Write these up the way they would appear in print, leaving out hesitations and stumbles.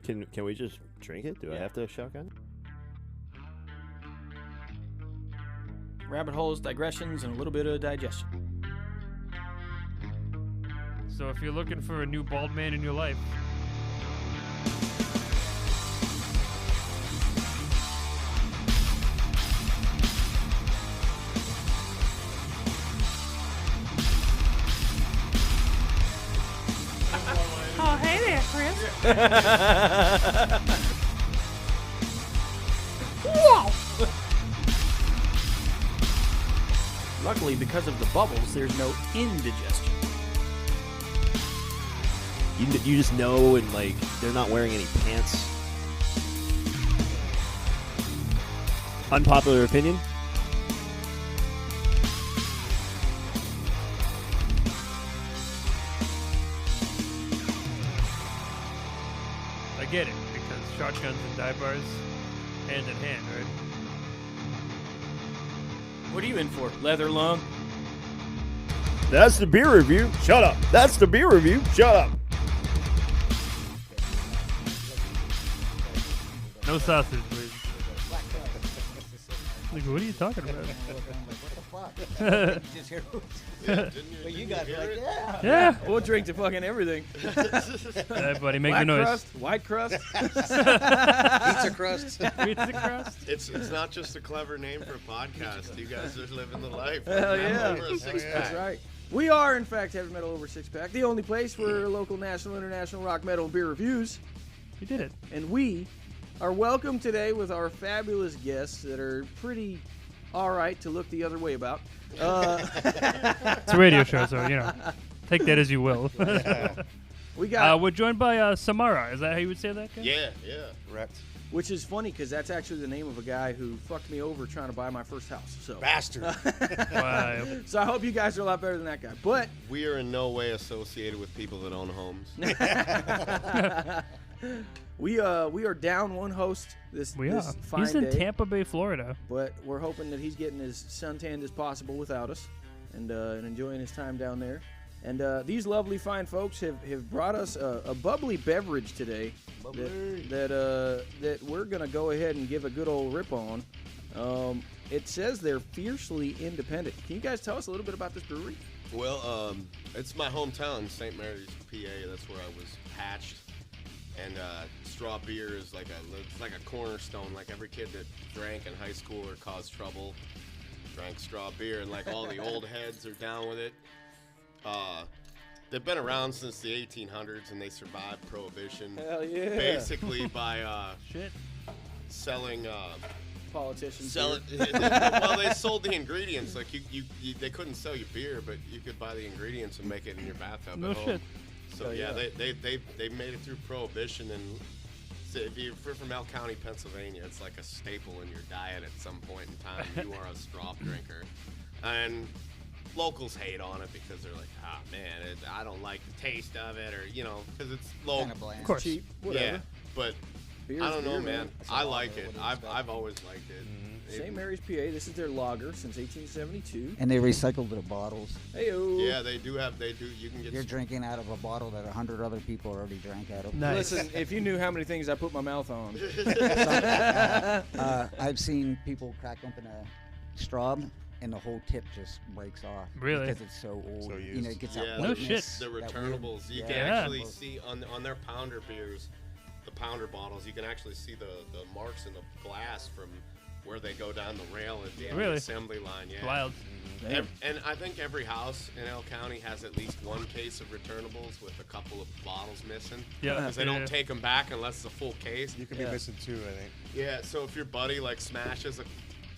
Can we just drink it? Do I have to shotgun? Rabbit holes, digressions, and a little bit of digestion. So if you're looking for a new bald man in your life, Oh, hey there, Chris. Whoa! Luckily, because of the bubbles, there's no indigestion. You just know, and like they're not wearing any pants. Unpopular opinion. I get it, because shotguns and dive bars, hand in hand, right? What are you in for? Leather lung? That's the beer review. Shut up. That's the beer review. Shut up. No sausage, please. Like, what are you talking about? But you guys were like, yeah. Yeah. We'll drink to fucking everything. Hey, buddy, make the Black noise. crust, white crust. Pizza crust. Pizza crust. It's not just a clever name for a podcast. You guys are living the life. Hell I'm yeah. over a six-pack. That's right. We are, in fact, Heavy Metal Over Six Pack, the only place for local, national, international rock, metal, and beer reviews. You did it. And we are welcome today with our fabulous guests that are pretty all right to look the other way about. It's a radio show, so, you know, take that as you will. We got, We're joined by SamarA. Is that how you would say that, guy? Yeah. Correct. which is funny because that's actually the name of a guy who fucked me over trying to buy my first house. So, Bastard. Wow. so I hope you guys are a lot better than that guy. But We are in no way associated with people that own homes. we are down one host this We this are. fine He's in day. Tampa Bay, Florida. But we're hoping that he's getting as suntanned as possible without us and enjoying his time down there. And these lovely fine folks have brought us a bubbly beverage today that we're going to go ahead and give a good old rip on. It says they're fiercely independent. Can you guys tell us a little bit about this brewery? Well, it's my hometown, St. Mary's, PA. That's where I was hatched. And straw beer is like a cornerstone. Like every kid that drank in high school or caused trouble drank straw beer, and like all the old heads are down with it. They've been around since the 1800s, and they survived Prohibition. Hell yeah. Basically by Shit. selling. Politicians. Well, they sold the ingredients. Like you, they couldn't sell you beer, but you could buy the ingredients and make it in your bathtub No at home. shit. So Oh, yeah, yeah. they made it through Prohibition, and so if you're from Elk County, Pennsylvania, it's like a staple in your diet at some point in time. You are a straw drinker, and locals hate on it because they're like, ah man, I don't like the taste of it, or because it's low. Kind of bland. Of course. Cheap, whatever. Yeah, but Beer's I don't know, beer, man. It's I a like lager, it. what it's I've always liked it. St. Mary's, PA. This is their lager since 1872. And they recycle their bottles. Heyo. Yeah, they do. You can get. You're drinking out of a bottle that 100 other people already drank out of. Nice. Listen, if you knew how many things I put my mouth on. I've seen people crack open a straw and the whole tip just breaks off. Really? Because it's so old. So You know, it gets that Yeah, No whiteness, shit. The that weird- returnables, you yeah. can Yeah. actually see on their pounder beers, the pounder bottles, you can actually see the marks in the glass from where they go down the rail at the end of Really? the assembly line. Yeah. Wild. And I think every house in Elk County has at least one case of returnables with a couple of bottles missing. Yeah. Because they Yeah. don't take them back unless it's a full case. You could Yeah. be missing two, I think. Yeah, so if your buddy like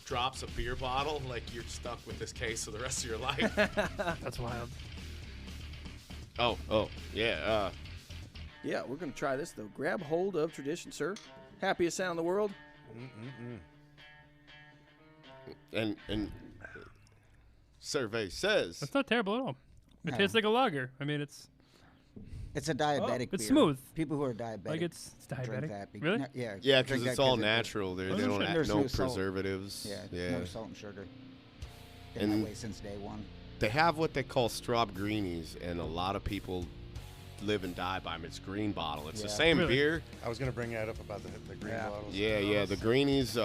drops a beer bottle, like you're stuck with this case for the rest of your life. That's wild. Oh, yeah. Yeah, we're going to try this, though. Grab hold of tradition, sir. Happiest sound in the world. And survey says That's not terrible at all. It No. tastes like a lager. I mean, it's It's a diabetic it's beer. smooth. People who are diabetic like it's drink diabetic. that. Really? No, yeah. yeah, drink because that it's all 'cause natural. They Oh, don't shit. add There's no no salt. preservatives. Yeah, no salt and sugar. Been And- that way since day one. They have what they call straw greenies, and a lot of people live and die by them. It's green bottle. It's the Yeah. same Really? beer. I was gonna bring that up about the green bottles. Yeah. The greenies.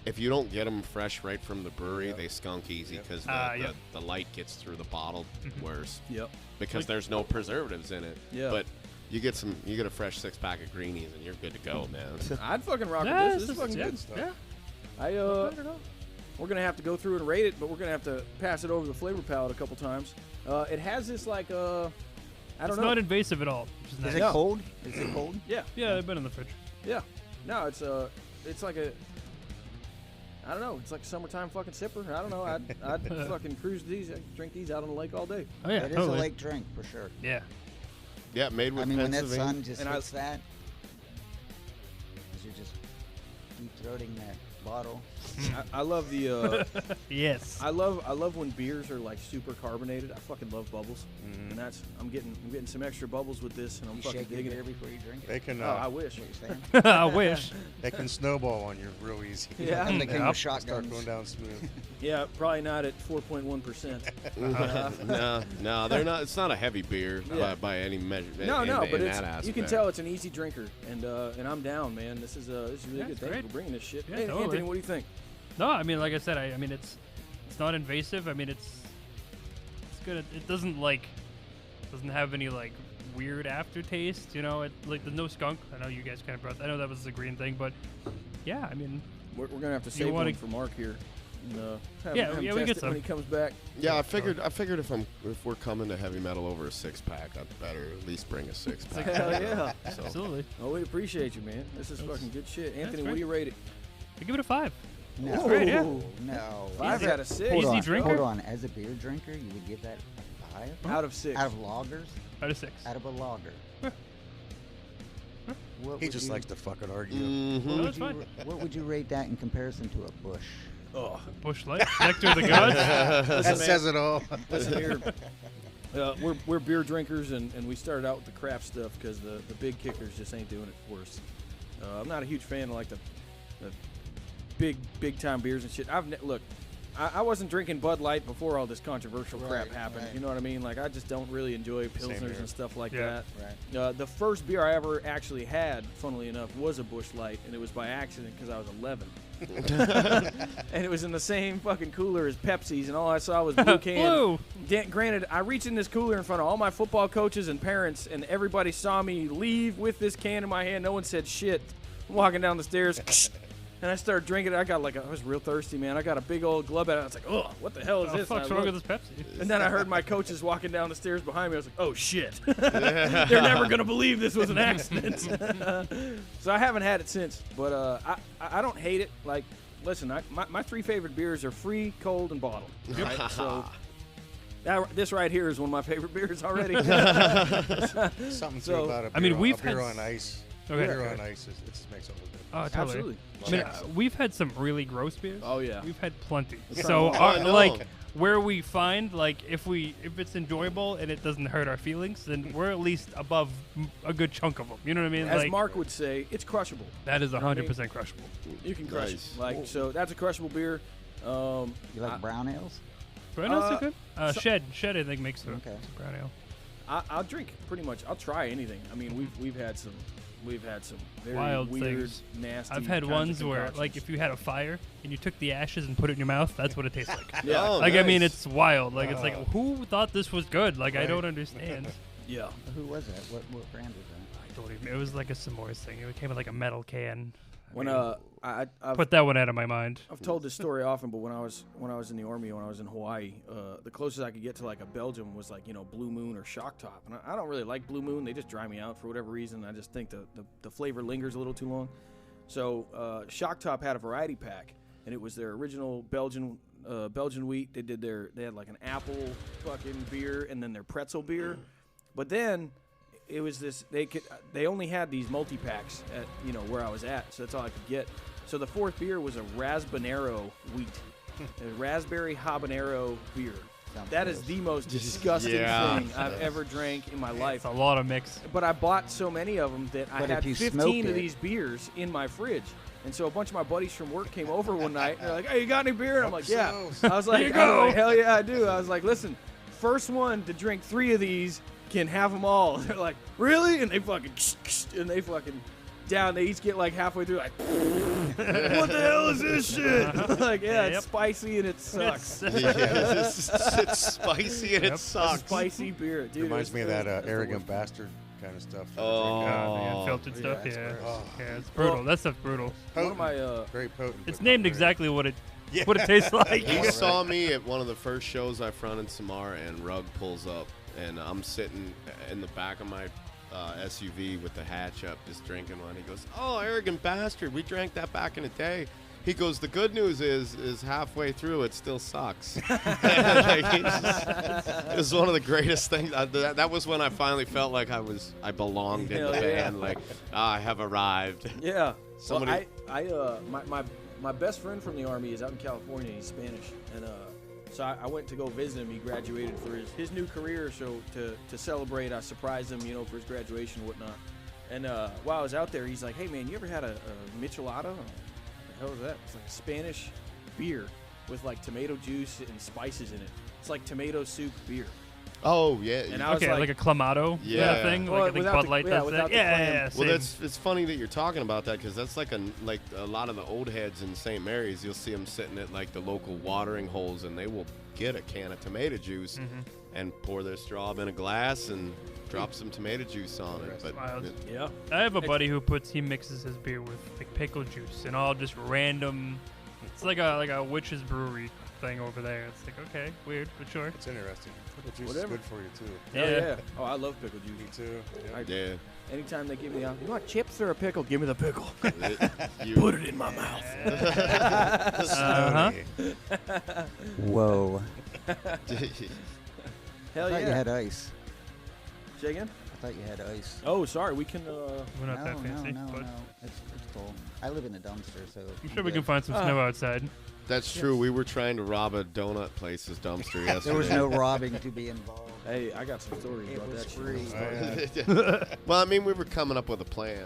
If you don't get them fresh right from the brewery, Yep. they skunk easy because Yep. the light gets through the bottle worse. Yep. Because there's no preservatives in it. Yeah. But you get a fresh 6-pack of greenies and you're good to go, man. I'd fucking rock Yeah, with this. This is fucking good. Yeah. We're gonna have to go through and rate it, but we're gonna have to pass it over the flavor palette a couple times. It has this like I don't It's know. not invasive at all. Which is Is nice. it No. cold? Is it cold? Yeah. Yeah, they've been in the fridge. Yeah. No, it's like a. I don't know. It's like a summertime fucking sipper. I don't know. I'd fucking cruise these. I'd drink these out on the lake all day. Oh yeah, It is totally. a lake drink for sure. Yeah. Yeah, made with I mean, when that Pennsylvania. sun just And hits that, as you're just deep throating that bottle. I love the. Yes. I love when beers are like super carbonated. I fucking love bubbles, and I'm getting some extra bubbles with this, and I'm You fucking shake your digging beer it. before you drink it. They can Oh, I wish. What you're saying? I wish. they can snowball on you real easy. Yeah. And they came Yep. with Start shotguns. going down smooth. Yeah, probably not at 4.1%. No, they're not. It's not a heavy beer Yeah. by any measure. No, in, no, in but that it's, aspect. you can tell it's an easy drinker, and I'm down, man. This is really Yeah, good. it's Thank you great. for bringing this shit. Yeah, Hey, totally. Anthony, what do you think? No, I mean, like I said, I mean, it's not invasive. I mean, it's good. It doesn't have any like weird aftertaste. You know, like there's no skunk. I know you guys kind of brought. I know that was the green thing, but yeah, I mean, We're gonna have to save wanna- one for Mark here. And, have Yeah, him yeah, we test get it some. when he comes back. Yeah, I figured if we're coming to heavy metal over a 6-pack, I'd better at least bring a 6-pack. Hell yeah! So, absolutely. Oh, we appreciate you, man. This is fucking good shit. Anthony, what great. do you rate it? I give it a 5. No. great, yeah. No. 5 out of 6. Hold Easy on, drinker? Hold on. As a beer drinker, you would give that a 5? Out of 6. Out of lagers? Out of 6. Out of a lager. What He would just you- likes to fucking argue. Mm-hmm. No, What it's would, fine. you, what would you rate that in comparison to a bush? Oh, Bush Light, Nectar of the Gods. That says it all. listen here. We're beer drinkers, and we started out with the craft stuff because the big kickers just ain't doing it for us. I'm not a huge fan of like the big time beers and shit. Look, I wasn't drinking Bud Light before all this controversial crap Right, happened. right. You know what I mean? Like I just don't really enjoy pilsners here. and stuff like Yeah. that. Right. The first beer I ever actually had, funnily enough, was a Busch Light, and it was by accident because I was 11. And it was in the same fucking cooler as Pepsi's, and all I saw was blue can. Blue. Granted, I reached in this cooler in front of all my football coaches and parents, and everybody saw me leave with this can in my hand. No one said shit. I'm walking down the stairs, and I started drinking it. I was real thirsty, man. I got a big old glub at it. I was like, oh, what the hell is What the this? fuck's And I wrong with looked. this Pepsi? And then I heard my coaches walking down the stairs behind me. I was like, oh, shit. They're never going to believe this was an accident. So I haven't had it since. But I don't hate it. Like, listen, my 3 favorite beers are free, cold, and bottled. Right? So this right here is one of my favorite beers already. Something So- about a beer, I mean, we've a beer had on ice. Okay. Beer on ice, it just makes all the difference. Oh, totally. Absolutely. I mean, we've had some really gross beers. Oh, yeah. We've had plenty. That's So, right. I know. like, where we find, like, if it's enjoyable and it doesn't hurt our feelings, then we're at least above a good chunk of them. You know what I mean? As Like, Mark would say, it's crushable. that is know what I mean? 100% crushable. You can crush Nice. it. Like, so that's a crushable beer. You like brown ales? Brown ales Uh, are good. so- Shed, I think, makes a Okay. brown ale. I'll drink pretty much. I'll try anything. I mean, we've had some very Wild weird, things. nasty. I've had kinds of ones where, concoctions. like, if you had a fire and you took the ashes and put it in your mouth, that's what it tastes like. yeah, Oh, Like, I mean, nice. it's wild. Like, it's like, who thought this was good? Like, I don't understand. yeah. Who was that? What brand was that? I don't even. It was like a s'mores thing. It came in like a metal can. When I've Put that one out of my mind. told this story often, but when I was in the Army, when I was in Hawaii, the closest I could get to like a Belgium was like Blue Moon or Shock Top, and I don't really like Blue Moon. They just dry me out for whatever reason. I just think the flavor lingers a little too long. So Shock Top had a variety pack, and it was their original Belgian wheat. They had like an apple fucking beer, and then their pretzel beer, but then it was this. They only had these multi packs at where I was at, so that's all I could get. So the fourth beer was a raspberry wheat, a raspberry habanero beer. Sounds That is gross. the most disgusting Yeah. thing I've ever drank in my life. It's a lot of mix. But I bought so many of them that I But had if you 15 smoke of it- these beers in my fridge. And so a bunch of my buddies from work came over one night, and they're like, hey, you got any beer? And I'm like, yeah. I was like, Here you go. hell yeah, I do. I was like, listen, first one to drink 3 of these can have them all. They're like, really? And they fucking down. They each get like halfway through, like, what the hell is this shit? Like, yeah, Yep. it's spicy and it sucks. It's spicy and it sucks. Spicy beer, dude. Reminds it me of was- that that's the arrogant worst. bastard kind of stuff. Oh. Man, filtered Yeah, stuff. it's Yeah, gross. yeah, it's brutal. That stuff's brutal. One of my Very potent. It's but named not very- exactly what it Yeah. tastes like. He saw me at one of the first shows I fronted SamarA, and Rug pulls up, and I'm sitting in the back of my SUV with the hatch up, just drinking one. He goes, "Oh, arrogant bastard! We drank that back in the day." He goes, "The good news is halfway through, it still sucks." Like, it was one of the greatest things. That was when I finally felt like I belonged in Hell the yeah. band. Like, I have arrived. Yeah. Somebody- Well, my best friend from the Army is out in California. He's Spanish, and so I went to go visit him. He graduated for his new career, so to celebrate, I surprised him, for his graduation and whatnot. And while I was out there, he's like, "Hey man, you ever had a michelada?" What the hell is that? It's like a Spanish beer with like tomato juice and spices in it. It's like tomato soup beer. Oh yeah. And I was Okay, like a clamato kind Yeah. of thing. Well, Like I think without Bud the- Light yeah, does without that. the Yeah, clam. yeah, Well, same. it's funny that you're talking about that because that's like a lot of the old heads in St. Mary's. You'll see them sitting at like the local watering holes, and they will get a can of tomato juice and pour their straw in a glass and drop some tomato juice on it. But Wild. Yeah. I have a buddy who mixes his beer with like pickle juice and all just random. It's like a witch's brewery thing over there. It's like, okay, weird, but sure. It's interesting. Pickle juice Whatever. is good for you too. Hell Yeah. yeah. Oh, I love pickle Me juice. too. Yeah. yeah, Anytime they give me you want chips or a pickle? Give me the pickle. you- Put it in my mouth. Uh-huh. Whoa. Hell I thought yeah. you had ice. Say again? I thought you had ice. Oh, sorry. We can. We're not that fancy, no, but It's cool. I live in a dumpster, so. I'm sure we can find some snow outside. That's true. We were trying to rob a donut place's dumpster yesterday. There was no robbing to be involved. Hey, I got some stories It about was that free. shit. Oh, yeah. Well, I mean, we were coming up with a plan.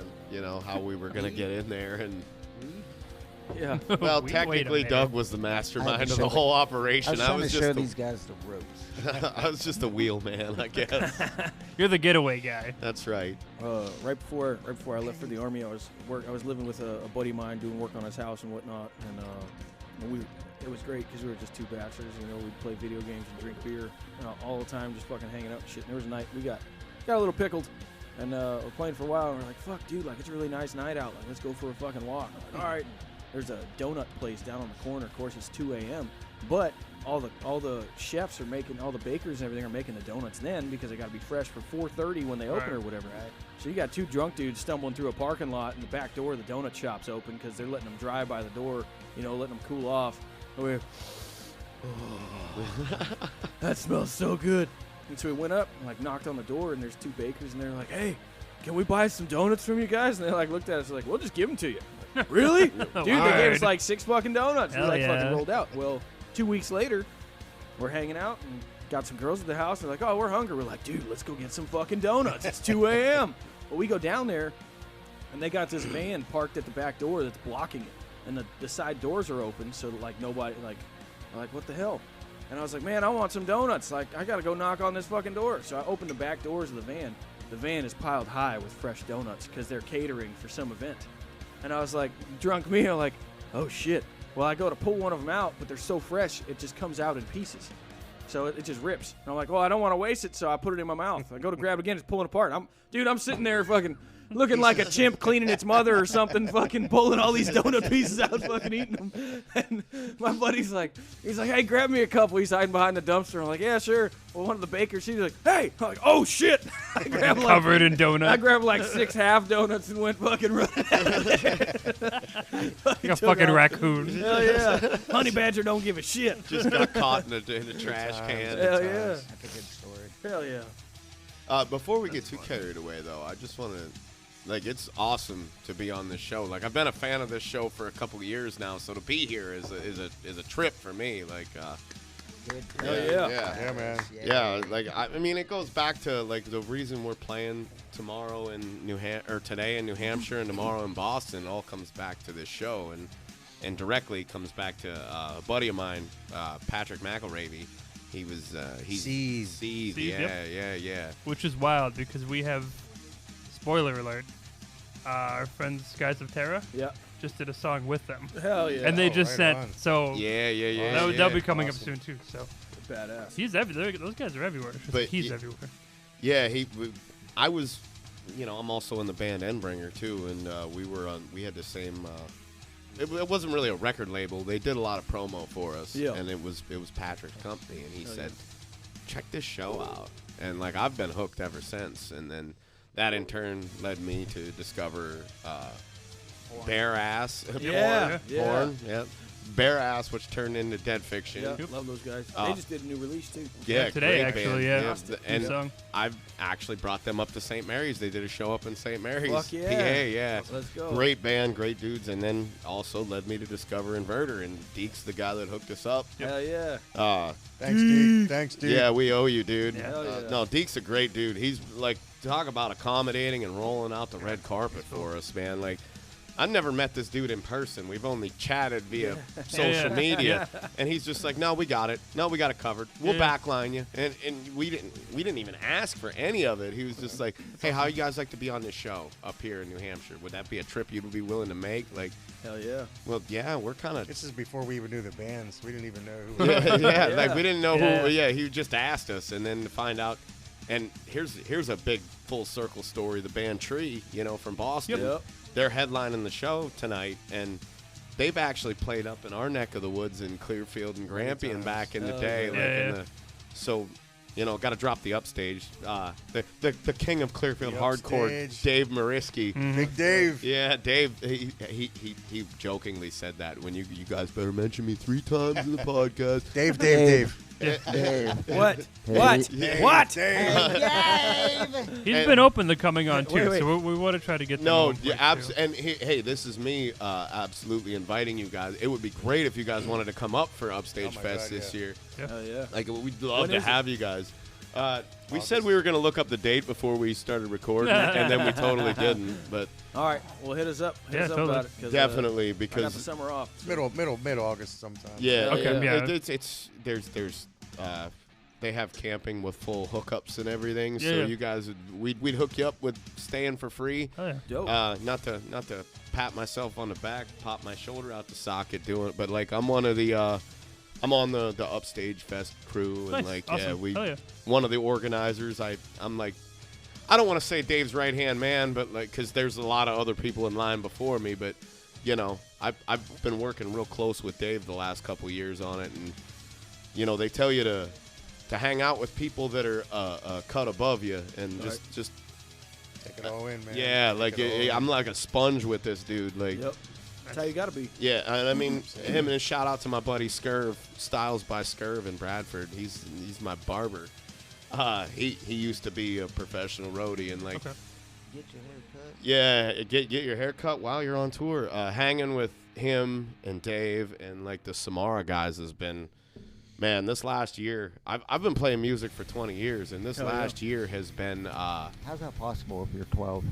How we were gonna get in there, and Yeah. well, Wait a technically, minute. Doug was the mastermind to of the show whole I operation. was trying to show just these guys the ropes. I was just a wheel man, I guess. You're the getaway guy. That's right. Right before I left for the Army, I was living with a buddy of mine doing work on his house and whatnot, and it was great because we were just two bachelors. We'd play video games and drink beer all the time, just fucking hanging out and shit. And there was a night we got a little pickled, and we're playing for a while. And we're like, "Fuck, dude! Like it's a really nice night out. Like let's go for a fucking walk." I'm like, all right. There's a donut place down on the corner. Of course, it's 2 a.m. But all the chefs are making, all the bakers and everything are making the donuts then because they got to be fresh for 4:30 when they open Right. or whatever. Right. So you got two drunk dudes stumbling through a parking lot, and the back door of the donut shop's open because they're letting them dry by the door, letting them cool off. And we're, that smells so good. And so we went up and knocked on the door, and there's two bakers, and they're like, "Hey, can we buy some donuts from you guys?" And they looked at us like, "We'll just give them to you." Really? Dude, they gave us 6 fucking donuts. Hell We yeah. fucking rolled out. Well, 2 weeks later, we're hanging out and got some girls at the house. They're like, "Oh, we're hungry." We're like, "Dude, let's go get some fucking donuts. It's 2 a.m. Well, we go down there, and they got this van parked at the back door that's blocking it. And the side doors are open, so nobody, what the hell? And I was like, "Man, I want some donuts. I got to go knock on this fucking door." So I opened the back doors of the van. The van is piled high with fresh donuts because they're catering for some event. And I was like, drunk me, I'm like, "Oh shit." Well, I go to pull one of them out, but they're so fresh, it just comes out in pieces. So it just rips. And I'm like, "Well, I don't want to waste it," so I put it in my mouth. I go to grab it again, it's pulling apart. I'm sitting there fucking looking like a chimp cleaning its mother or something, fucking pulling all these donut pieces out, fucking eating them. And my buddy's like, "Hey, grab me a couple." He's hiding behind the dumpster. I'm like, "Yeah, sure." Well, one of the bakers, she's like, "Hey!" I'm like, "Oh shit!" I grabbed Covered in donut. I grabbed 6 half donuts and went fucking running out of there. Like a fucking raccoon. Hell yeah. Honey Badger don't give a shit. Just got caught in a trash can. Hell yeah. That's a good story. Hell yeah. Before we get too carried away, though, I just want to, it's awesome to be on this show. I've been a fan of this show for a couple of years now, so to be here is a trip for me. Good. Hell yeah. Yeah, man. Yeah, I mean, it goes back to the reason we're playing tomorrow in today in New Hampshire and tomorrow in Boston all comes back to this show and directly comes back to a buddy of mine, Patrick McElravy. He was Seethe. Seethe, Seethe, yeah. Which is wild because we have, spoiler alert, our friends Guys of Terra Yeah. just did a song with them. Hell yeah. And they Oh, just right sent, on. so Yeah. that'll be coming Awesome. up soon too. So badass. he's everywhere. Those guys are everywhere. It's just But like he's y- everywhere. Yeah, I was, I'm also in the band Endbringer too, and we had the same. It wasn't really a record label. They did a lot of promo for us, Yeah. and it was Patrick's company, and he Hell said, "Check this show out," and like I've been hooked ever since. And then that in turn led me to discover Bare Ass, Yeah, Porn, yeah. Bare Ass, which turned into Dead Fiction. Yeah, love those guys. Uh, They just did a new release too. Yeah, today, great actually, band. yeah. And New song. I've actually brought them up to St. Mary's. They did a show up in St. Mary's, Fuck yeah. PA, yeah. Let's go. Great band, great dudes, and then also led me to discover Inverter, and Deke's the guy that hooked us up. Hell yeah. Thanks, dude. Thanks, dude. Yeah, we owe you, dude. Yeah. Hell yeah. No, Deke's a great dude. He's like, talk about accommodating and rolling out the red carpet for us, man. Like, I've never met this dude in person. We've only chatted via social media, and he's just like, "No, we got it. No, we got it covered. We'll backline you." And we didn't even ask for any of it. He was just like, "Hey, how you guys like to be on this show up here in New Hampshire? Would that be a trip you'd be willing to make?" Like, Hell yeah. well, yeah, we're kind of This is before we even knew the bands. We didn't even know who. We yeah, were. like we didn't know Yeah. who. Yeah, he just asked us, and then to find out. And here's a big full circle story. The band Tree, from Boston. Yep. They're headlining the show tonight, and they've actually played up in our neck of the woods in Clearfield and Grampian times. back in the Hell day. yeah. Like Yeah, in yeah. so, got to drop the upstage. The king of Clearfield The hardcore, upstage. Dave Mariski. Big Dave. Yeah, Dave. He jokingly said that when you guys better mention me 3 times in the podcast. Dave. What? What? Dave. What? Dave. He's been open to coming on too, Wait, wait. so we want to try to get them No, on yeah, quick, too. and hey, this is me absolutely inviting you guys. It would be great if you guys wanted to come up for Upstage Oh my Fest God, this yeah. year. Hell yeah. Like, we'd love When to is it? have you guys. We said we were going to look up the date before we started recording, and then we totally didn't. But All right. Well, hit us up. Hit Yeah, us up totally. about it. 'Cause, definitely, I got the because summer off. Mid August sometime. yeah, Okay, yeah. it's there's they have camping with full hookups and everything. So Yeah. you guys, we'd hook you up with staying for free. Oh, yeah. Dope. Not to pat myself on the back, pop my shoulder out the socket doing it, but like I'm one of the I'm on the Upstage Fest crew, and Nice. like Awesome. we Hell yeah. one of the organizers. I'm like, I don't want to say Dave's right hand man, but like because there's a lot of other people in line before me, but I've been working real close with Dave the last couple years on it, and they tell you to hang out with people that are cut above you, and just Take it all in, man. yeah, Take like it all in. I'm like a sponge with this dude, like. Yep. That's how you got to be. Yeah, and I mean him, and a shout out to my buddy Scurv, Styles by Scurv in Bradford. He's my barber. He used to be a professional roadie, and like Okay. Get your hair cut. yeah, get your hair cut while you're on tour. Hanging with him and Dave and like the SamarA guys has been, man. This last year, I've been playing music for 20 years, and this Hell yeah. last year has been. How's that possible if you're 12?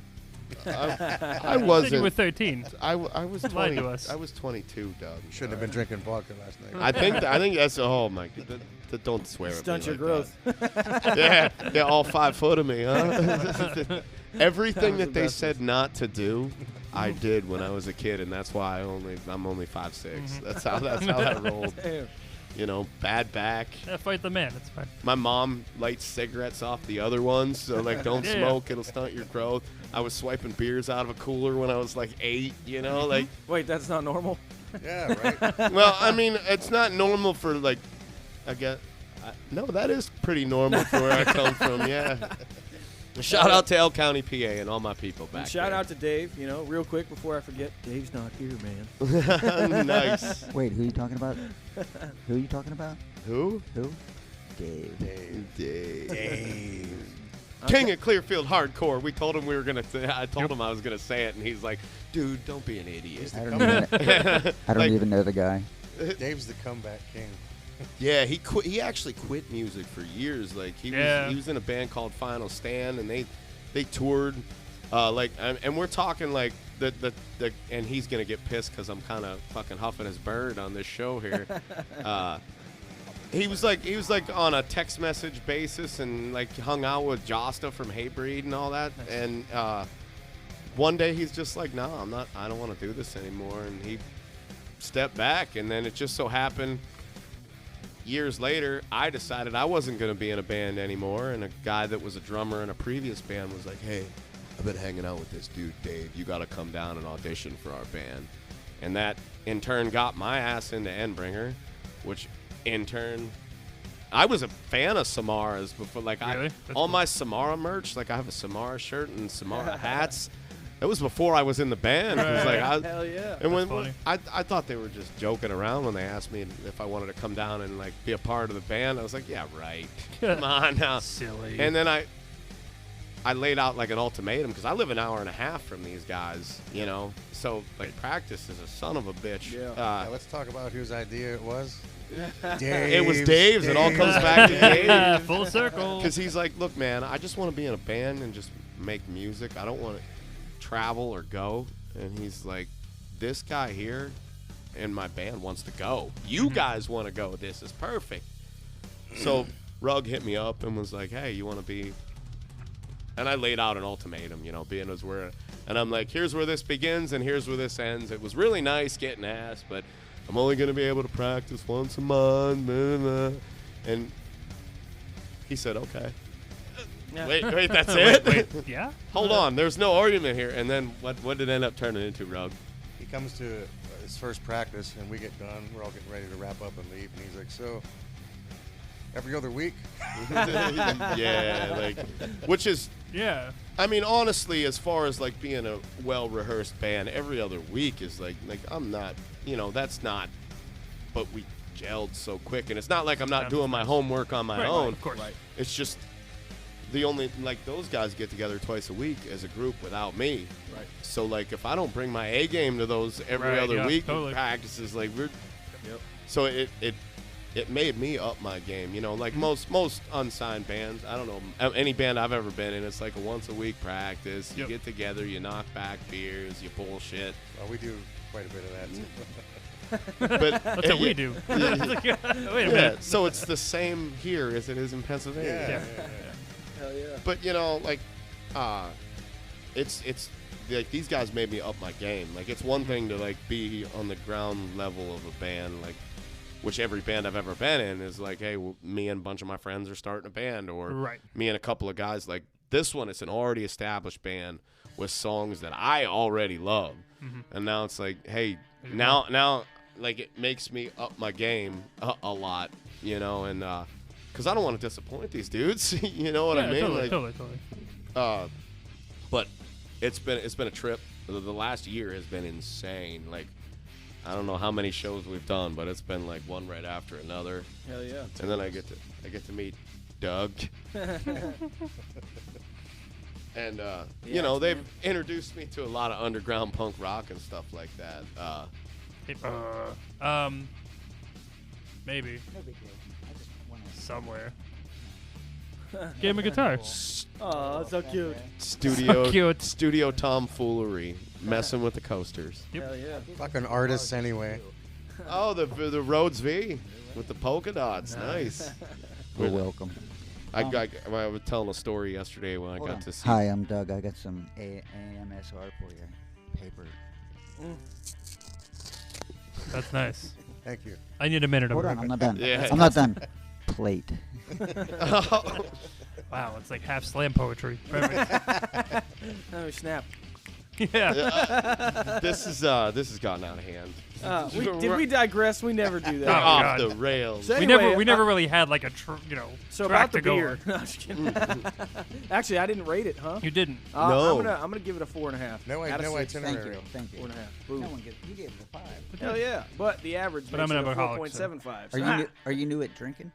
I I think you wasn't. were 13. I was Lied 20. to us. I was 22, Doug. Shouldn't have been drinking vodka last night. I think that's oh my god. Don't swear at me Stunt your like growth. that. yeah, all 5 foot of me, huh? Everything That was that they the said not to do, I did when I was a kid, and that's why I'm only 5'6". That's how that rolled. Damn. Bad back. Yeah, fight the man. It's fine. My mom lights cigarettes off the other ones, so like don't Yeah. smoke, it'll stunt your growth. I was swiping beers out of a cooler when I was like 8, like. Wait, that's not normal? Yeah, right. Well, I mean, it's not normal for like, I guess. No, that is pretty normal for where I come from. Yeah. Shout out to El County, PA, and all my people back And shout there. out to Dave, real quick before I forget. Dave's not here, man. Nice. Wait, who are you talking about? Who are you talking about? Who? Who? Dave. Dave. King of Clearfield Hardcore. We told him we were gonna. I told him I was gonna say it, and he's like, "Dude, don't be an idiot." I don't Like- even know the guy. Dave's the comeback king. Yeah, he quit. He actually quit music for years. Like he was in a band called Final Stand, and they toured, and we're talking like the and he's gonna get pissed because I'm kind of fucking huffing his bird on this show here. he was like on a text message basis and like hung out with Josta from Hatebreed and all that. And one day he's just like, no, I don't want to do this anymore. And he stepped back. And then it just so happened years later, I decided I wasn't going to be in a band anymore. And a guy that was a drummer in a previous band was like, hey, I've been hanging out with this dude, Dave. You got to come down and audition for our band. And that in turn got my ass into Endbringer, which in turn, I was a fan of SamarA's before. Like, Really? all my SamarA merch, like I have a SamarA shirt and SamarA hats. That was before I was in the band. It was like, Hell yeah. and when funny. I thought they were just joking around when they asked me if I wanted to come down and like be a part of the band. I was like, yeah, right. Come on now. Silly. And then I laid out like an ultimatum because I live an hour and a half from these guys, you know. So like practice is a son of a bitch. Yeah, let's talk about whose idea it was. It was Dave's. It all comes back to Dave. Full circle. Because he's like, look, man, I just want to be in a band and just make music. I don't want to travel or go. And he's like, this guy here in my band wants to go. You guys want to go. This is perfect. So Rug hit me up and was like, hey, you want to be... And I laid out an ultimatum, you know, being as where... And I'm like, here's where this begins and here's where this ends. It was really nice getting asked, but I'm only going to be able to practice once a month. Blah, blah. And he said, okay. Wait, that's it? Wait, yeah? Hold on, there's no argument here. And then what did it end up turning into, Rug? He comes to his first practice, and we get done. We're all getting ready to wrap up and leave. And he's like, so, every other week? Yeah, like, which is... Yeah. I mean, honestly, as far as like being a well-rehearsed band, every other week is like I'm not, you know, that's not. But we gelled so quick, and it's not like I'm not doing my homework on my own. Of course. It's just the only like those guys get together twice a week as a group without me. Right. So like if I don't bring my A game to those every other week practices, like we're. Yep. So it made me up my game, you know, like most unsigned bands. I don't know, any band I've ever been in, it's like a once a week practice. You get together, you knock back beers, you bullshit. Well, we do quite a bit of that, too. But That's what we do. Wait a minute. So it's the same here as it is in Pennsylvania. Yeah. Hell yeah. But you know, like, it's like these guys made me up my game. Like it's one thing to like be on the ground level of a band, like. Which every band I've ever been in is like, hey, me and a bunch of my friends are starting a band, or me and a couple of guys. Like this one, it's an already established band with songs that I already love, and now it's like, hey, now, like it makes me up my game a lot, you know, and because I don't want to disappoint these dudes, you know what I mean? Totally. But it's been a trip. The last year has been insane. Like. I don't know how many shows we've done, but it's been like one right after another. Hell yeah. And then I get to meet Doug. And you know, they've introduced me to a lot of underground punk rock and stuff like that. Maybe No big deal. I just want to. somewhere. Gave him a guitar. Oh, so cute. Studio tomfoolery, messing with the coasters. Hell yeah. Fucking artists anyway. Oh, the Rhodes V with the polka dots. Nice. You're welcome. I was telling a story yesterday when I got to see. Hi, I'm Doug. I got some AMSR for you. Paper. That's nice. Thank you. I need a minute. Hold on, I'm not done. Yeah. I'm not done. Plate. Wow, it's like half slam poetry. Perfect. Oh, snap. Yeah. This has gotten out of hand. Did we digress? We never do that. Oh, Off God. the rails. So We anyway, never really had like a So track about the to go beer. on. No, I'm just kidding. Actually, I didn't rate it, huh? You didn't. No. I'm gonna give it a 4.5. No out of 6. itinerary. Thank you. 4.5. Boom. No one gave, you gave it a 5. Hell yeah! But the average But makes I'm it an a alcoholic, so- 4.75. Are you new at drinking?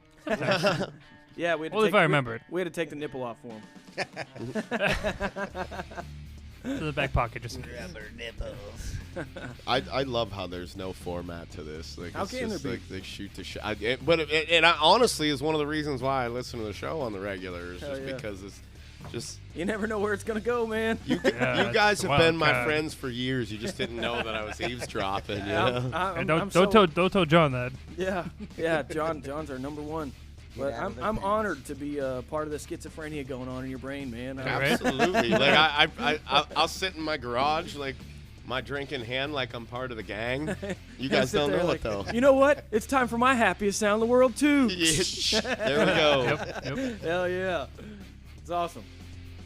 Yeah, we had to Well, if take, I remember it. we had to take the nipple off for him. To the back pocket, just in case. I love how there's no format to this. Like, How it's can just there be? like they shoot the shot. But it honestly is one of the reasons why I listen to the show on the regular. Is Hell just yeah. because Just You never know where it's gonna go, man. you Yeah, guys it's a have been wild my card. friends for years. You just didn't know that I was eavesdropping. You I'm- know? I'm- And I'm so- don't tell John that. Yeah, John's our number one. But Get out of the I'm pants. honored to be part of the schizophrenia going on in your brain, man. Right. Absolutely. Like I'll sit in my garage, like my drink in hand, like I'm part of the gang. You guys sit don't there know like, it though. You know what? It's time for my happiest sound in the world too. Yeah, there we go. Yep. Hell yeah, it's awesome.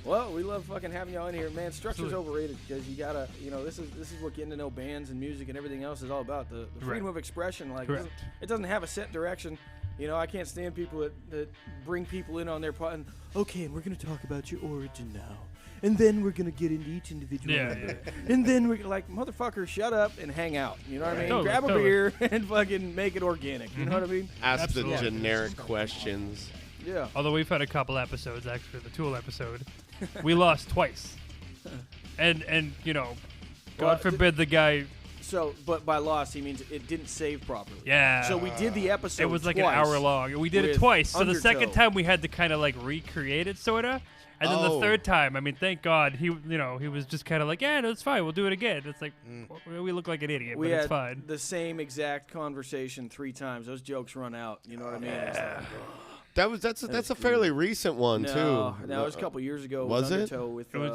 Well, we love fucking having y'all in here, man. Structure's overrated because you gotta, this is what getting to know bands and music and everything else is all about. The freedom Right. of expression, like Correct. it doesn't have a set direction. I can't stand people that bring people in on their pod and okay, and we're gonna talk about your origin now, and then we're gonna get into each individual member, and then we're like, motherfucker, shut up and hang out. You know what I mean? Totally, Grab a totally. beer and fucking make it organic. You know what I mean? Ask Absolutely. the generic questions. Yeah. Although we've had a couple episodes, actually, the Tool episode, we lost twice. And Well, God forbid the guy. So, but by loss, he means it didn't save properly. Yeah. So we did the episode. It was like twice. an hour long. We did it with twice. So the second Undertow. time we had to kind of like recreate it, sorta. And then the Oh. third time, I mean, thank God he was just kind of like, yeah, no, it's fine. We'll do it again. It's like we look like an idiot, We but had it's fine. the same exact conversation 3 times. Those jokes run out. You know what I mean? It's like, That's a fairly recent one no, too. no, it was a couple years ago. Was it? Undertow with It was,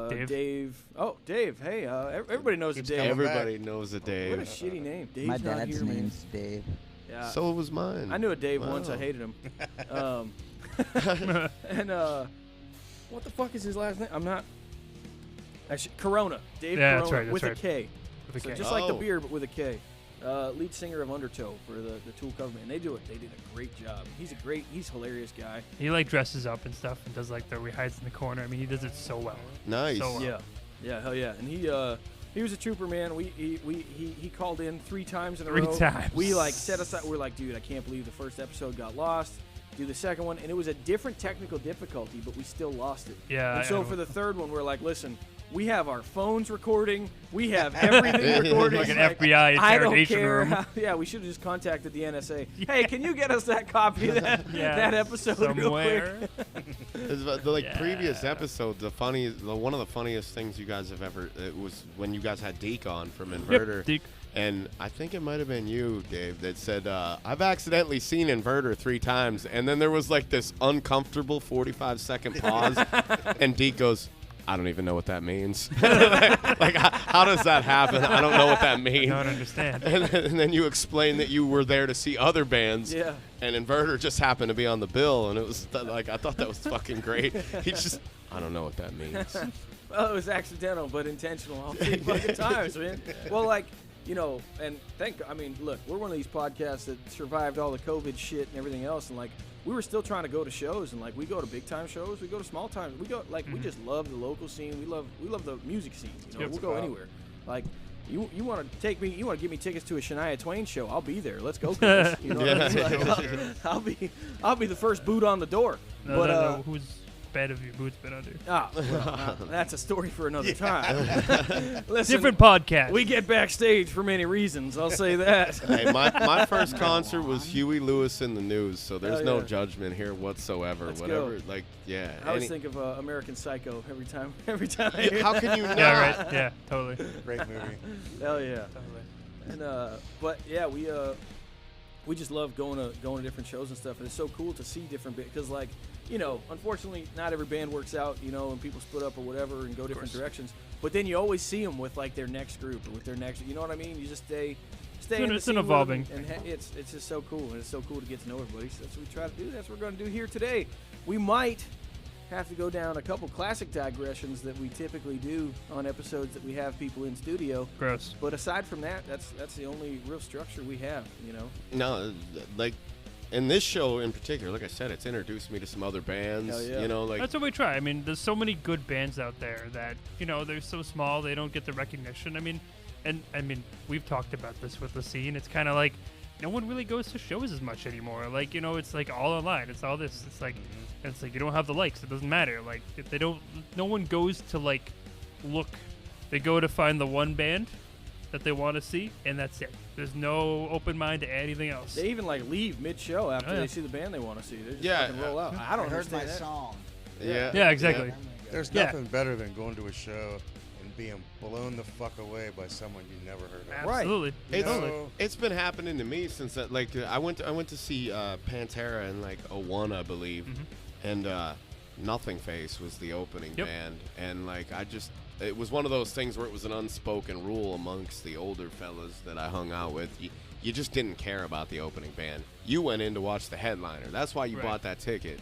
Dave. Dave. Oh, Dave. Hey, everybody knows Keeps Dave. coming back. Everybody knows a What a Dave. shitty name. Dave's My not dad's here, man. name's Dave. Yeah. So was mine. I knew a Dave once. I Wow. hated him. And what the fuck is his last name? I'm not. Actually, Corona. Dave Yeah, Corona that's right, that's with right. a K. With a So K. just like the Oh. beer, but with a K. Lead singer of Undertow for the Tool cover band. They did a great job. He's a hilarious guy. He like dresses up and stuff and does like he hides in the corner. I mean, he does it so well. Nice. So well. Yeah, hell yeah. And he was a trooper, man. He called in 3 times in a 3 row. times. We like set aside. We're like, dude, I can't believe the first episode got lost. Do the second one, and it was a different technical difficulty, but we still lost it. Yeah, And so I know. for the third one, we're like, listen, we have our phones recording, we have everything recording. Like an FBI I don't interrogation care. room. Yeah, we should have just contacted the NSA. Hey, can you get us that copy of that Yeah, that episode real quick? somewhere. The Yeah. previous episodes, one of the funniest things you guys have ever, it was when you guys had Deke on from Inverter. Yep, Deke. And I think it might have been you, Dave, that said, I've accidentally seen Inverter 3 times. And then there was like this uncomfortable 45-second pause. And Deke goes, I don't even know what that means. like how does that happen? I don't know what that I means. don't understand. And then you explained that you were there to see other bands. Yeah. And Inverter just happened to be on the bill. And it was like, I thought that was fucking great. He just, I don't know what that means. Well, it was accidental, but intentional all 3 fucking times, man. Well, like, and look, we're one of these podcasts that survived all the COVID shit and everything else, and like, we were still trying to go to shows, and like, we go to big time shows, we go to small time, we go, like, we just love the local scene, we love the music scene, Yep. we'll go anywhere. Like, you want to take me, you want to give me tickets to a Shania Twain show, I'll be there. Let's go, Chris. You know what I mean? Like, I'll be the first boot on the door. No, but no, whose bed have your boots been under? That's a story for another time. Listen, Different podcast. we get backstage for many reasons. I'll say that. Hey, my first concert was Huey Lewis in the News, so there's Hell no yeah. judgment here whatsoever. Let's Whatever, go. like, yeah. I always think of American Psycho every time. How can you not? yeah, right. Yeah, totally. Great movie. Hell yeah. Totally. And but yeah, we just love going to different shows and stuff, and it's so cool to see different because like, unfortunately not every band works out, and people split up or whatever and go different directions. But then you always see them with like their next group or with their next, you know what I mean? You just stay in the It's scene an with evolving them, and it's just so cool, and it's so cool to get to know everybody. So that's what we try to do. That's what we're going to do here today. We might have to go down a couple classic digressions that we typically do on episodes that we have people in studio. Gross. But aside from that, that's the only real structure we have, No, like in this show in particular, like I said, it's introduced me to some other bands. Hell yeah. Like That's what we try. I mean, there's so many good bands out there that, they're so small, they don't get the recognition. I mean, we've talked about this with the scene. It's kind of like no one really goes to shows as much anymore. Like, it's like all online. It's all this. It's like, it's like you don't have the likes. It doesn't matter. Like, if they don't, no one goes to like look. They go to find the one band that they want to see, and that's it. There's no open mind to anything else. They even like leave mid-show after Oh, yeah. they see the band they want to see. They just Yeah, fucking roll out. I I don't heard my understand that. song. Yeah. Yeah, exactly. There's Yeah. nothing better than going to a show and being blown the fuck away by someone you never heard of. Absolutely. It's No. it's been happening to me since that. Like I went to see Pantera in like '01, I believe, and Nothing Face was the opening band, and like it was one of those things where it was an unspoken rule amongst the older fellas that I hung out with. You just didn't care about the opening band. You went in to watch the headliner. That's why you bought that ticket.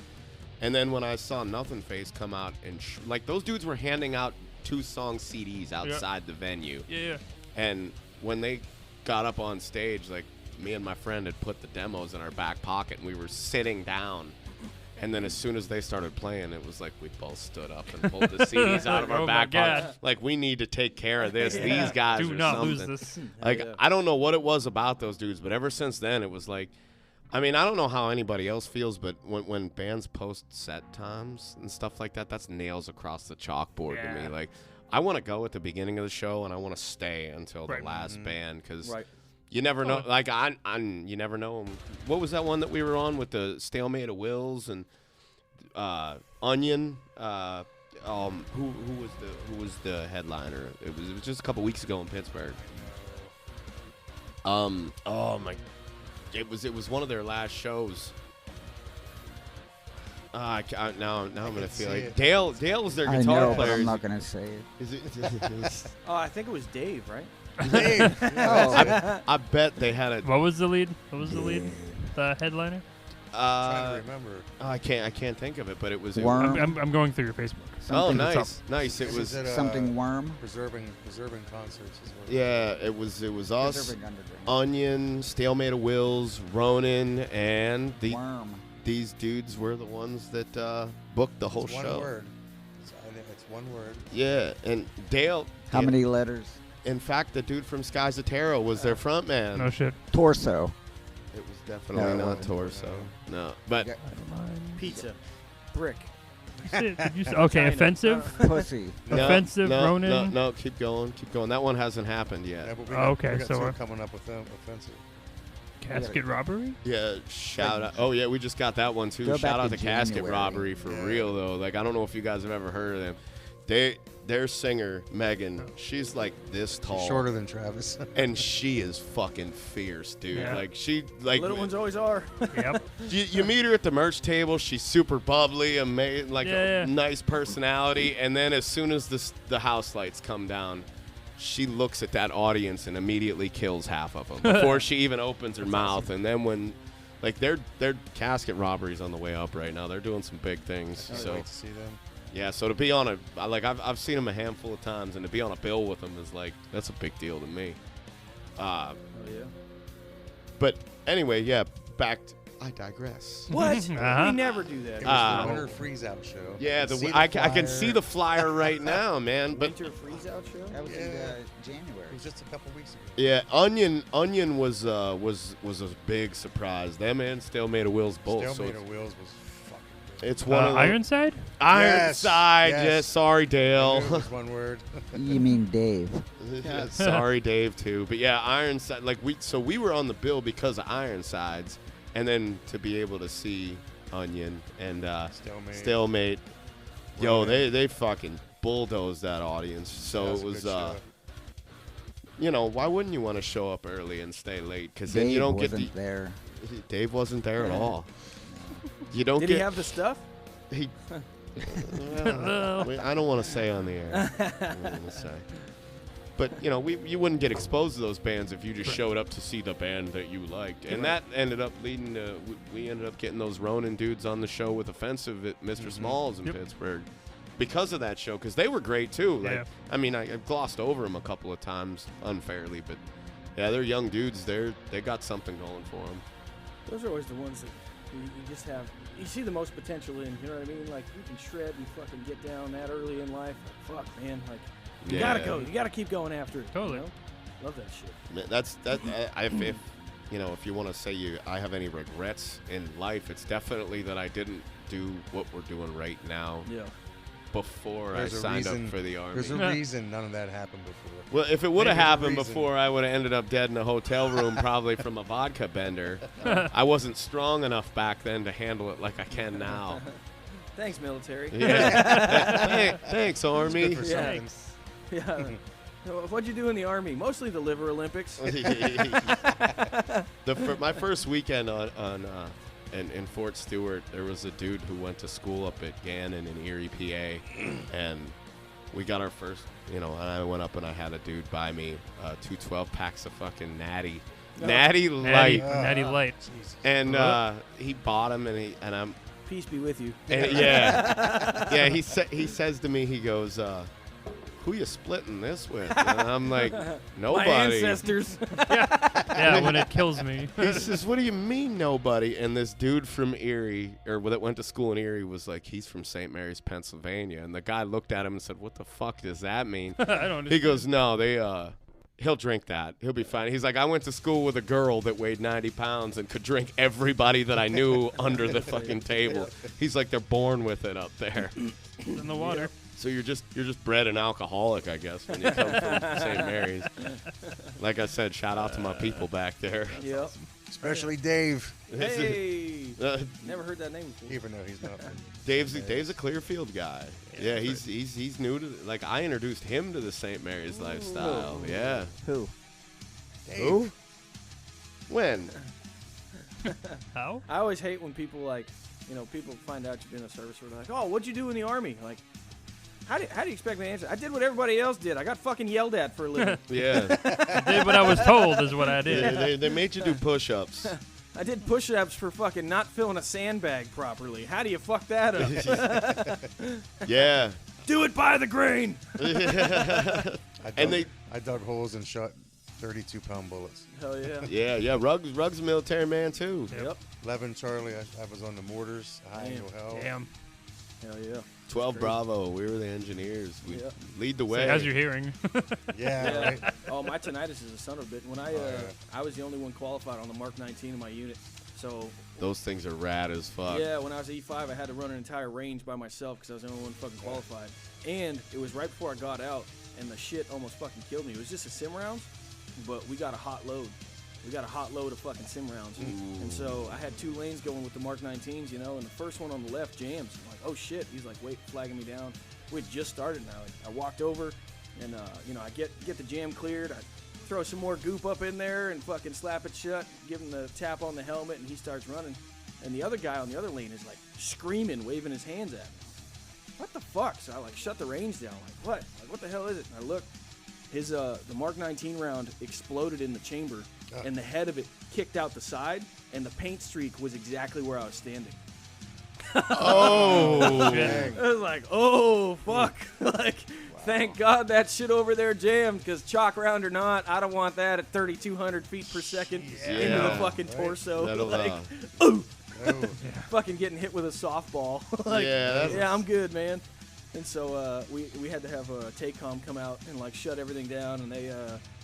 And then when I saw Nothing Face come out and like those dudes were handing out 2-song CDs outside the venue. Yeah. And when they got up on stage, like me and my friend had put the demos in our back pocket and we were sitting down. And then as soon as they started playing, it was like we both stood up and pulled the CDs out of our Oh my back pocket. God. Like, we need to take care of this. These guys Do are not something. lose this. Like, I don't know what it was about those dudes, but ever since then, it was like, I mean, I don't know how anybody else feels, but when bands post set times and stuff like that, that's nails across the chalkboard to me. Yeah. Like, I want to go at the beginning of the show, and I want to stay until the last band, because you never know. Like, you never know. What was that one that we were on with the Stalemate of Wills and Onion? Who was the headliner? It was just a couple weeks ago in Pittsburgh. Oh my. It was one of their last shows. Now I'm gonna feel like it. Dale was their I guitar know, but player. I'm not gonna say it. Is it? Oh, I think it was Dave, right? Dave. Oh, I bet they had a. What was the lead? The headliner? Trying to remember. I can't think of it, but it was. Worm. I'm going through your Facebook. Oh, something, nice. It was. Is it, something worm. Preserving concerts as well. Yeah, it was us, Preserving Underground. Onion, Stalemate of Wills, Ronan, and Worm. these dudes were the ones that booked the whole It's one show. word. It's one word. Yeah, and Dale. How many letters? In fact, the dude from Skies of Tarot was their front man. No shit. Torso. It was definitely No, it not wasn't. Torso. No, but Yeah. Pizza. Brick. Did you say, okay, China. offensive. Pussy. no, Offensive, no, Ronan? No, keep going. That one hasn't happened Yeah, yet. but we Okay, got so two coming up with them offensive. Casket robbery. Yeah, shout out. Oh yeah, we just got that one too. Go Shout back out to to Casket January. Robbery for real though. Like I don't know if you guys have ever heard of them. Their singer Megan, she's like this tall, She's shorter than Travis. and she is fucking fierce, dude. Yeah. Like she like Little ones always are. Yep. you meet her at the merch table. She's super bubbly, amazing, like Yeah. a nice personality. And then as soon as the house lights come down, she looks at that audience and immediately kills half of them before she even opens her mouth. And then when, like, their Casket Robbery's on the way up right now. They're doing some big things. Can't So wait to see them. yeah, so to be on I've seen them a handful of times, and to be on a bill with them is like that's a big deal to me. Oh yeah. But anyway, yeah, I digress. What? Uh-huh. We never do that. It was the Winter Freeze Out show. Yeah, See I can flyer. see the flyer right now, man. But Winter freeze out show. That was in Yeah. January. It was just a couple weeks ago. yeah, Onion was a big surprise. Them and Stalemate of Wills both. So Stalemate of Wheels was fucking good. it's one of the Ironside. Ironside. Yes. Yes, sorry, I Dale. knew it was one word. You mean Dave? Yeah, sorry, Dave, too. But yeah, Ironside. Like we were on the bill because of Ironsides, and then to be able to see Onion and Stalemate. Yo, they fucking bulldozed that audience. So That it a was good show. you know, why wouldn't you want to show up early and stay late? Because then Dave you don't get wasn't there. Dave wasn't there at all. You don't Did get. he have the stuff? He. Well, I don't want to say on the air. I don't want to say. But you know, you wouldn't get exposed to those bands if you just showed up to see the band that you liked, and that ended up leading to we ended up getting those Ronin dudes on the show with Offensive at Mr. Smalls in Pittsburgh because of that show, because they were great too. Like, Yeah. I mean, I glossed over them a couple of times unfairly, but yeah, they're young dudes. They got something going for them. Those are always the ones that you just have. You see the most potential in. You know what I mean? Like you can shred and fucking get down that early in life. Like, fuck, man. Like you gotta go. You gotta keep going after it. Totally. You know? Love that shit. Man, that's if you know, if you want to say I have any regrets in life, it's definitely that I didn't do what we're doing right now Yeah. before There's I a signed reason- up for the Army. There's a reason none of that happened before. Well, if it would have Maybe there's a happened reason. before, I would have ended up dead in a hotel room, probably from a vodka bender. I wasn't strong enough back then to handle it like I can now. Thanks, military. Yeah. Thanks, Army. Good for Yeah. something. Yeah. What'd you do in the Army? Mostly the liver Olympics. My first weekend in Fort Stewart, there was a dude who went to school up at Gannon in Erie, PA, and we got our first, and I went up and I had a dude buy me 2 12-packs of fucking Natty Light. Natty Light. And he bought them, and I'm, Peace be with you. and yeah, he says to me, he goes, who you splitting this with? And I'm like, nobody. My ancestors. Yeah, when it kills me. He says, what do you mean nobody? And this dude from Erie, or that went to school in Erie, was like, he's from St. Mary's, Pennsylvania. And the guy looked at him and said, what the fuck does that mean? I don't He goes, no, he'll drink that. He'll be fine. He's like, I went to school with a girl that weighed 90 pounds and could drink everybody that I knew under the fucking table. He's like, they're born with it up there. in the water. So you're just bred an alcoholic, I guess, when you come from St. Mary's. Like I said, shout out to my people back there. Yep. Especially Dave. Hey. Never heard that name before. Even though he's not. Dave's a Clearfield guy. Yeah, he's new to like I introduced him to the St. Mary's lifestyle. Yeah. Who? Dave. Who? When? How? I always hate when people people find out you've been in a service where they're like, oh, what'd you do in the Army? Like, how do you expect me to answer? I did what everybody else did. I got fucking yelled at for a living. Yeah. I did what I was told is what I did. Yeah, they made you do push-ups. I did push-ups for fucking not filling a sandbag properly. How do you fuck that up? Yeah. Do it by the grain. I dug holes and shot 32-pound bullets. Hell yeah. Yeah. Rug's a military man too. Yep. 11 Charlie, I was on the mortars. High Damn. no hell. Damn. Hell yeah. 12 Bravo. We were the engineers. We Yep. lead the So way. how's your hearing? Yeah, right. Oh, my tinnitus is a son of a bitch. When I was the only one qualified on the Mark 19 in my unit. So Those things are rad as fuck. yeah, when I was E5, I had to run an entire range by myself because I was the only one fucking qualified. And it was right before I got out, and the shit almost fucking killed me. It was just a sim round, but we got a hot load. We got a hot load of fucking sim rounds. And so I had 2 lanes going with the Mark 19s, and the first one on the left jams. I'm like, oh shit. He's like, wait, flagging me down. We had just started now. I walked over, and I get the jam cleared. I throw some more goop up in there and fucking slap it shut, give him the tap on the helmet, and he starts running. And the other guy on the other lane is like screaming, waving his hands at me. What the fuck? So I like shut the range down. Like, what? Like, what the hell is it? And I look. His the Mark 19 round exploded in the chamber, and the head of it kicked out the side, and the paint streak was exactly where I was standing. Oh. Shit. I was like, oh fuck! Like, thank God that shit over there jammed, because chalk round or not, I don't want that at 3,200 feet per second into the Yeah. fucking torso. That'll, Like, Oh, fucking getting hit with a softball. Like, Yeah, that's- yeah, I'm good, man. And so we had to have TACOM come out and like shut everything down, and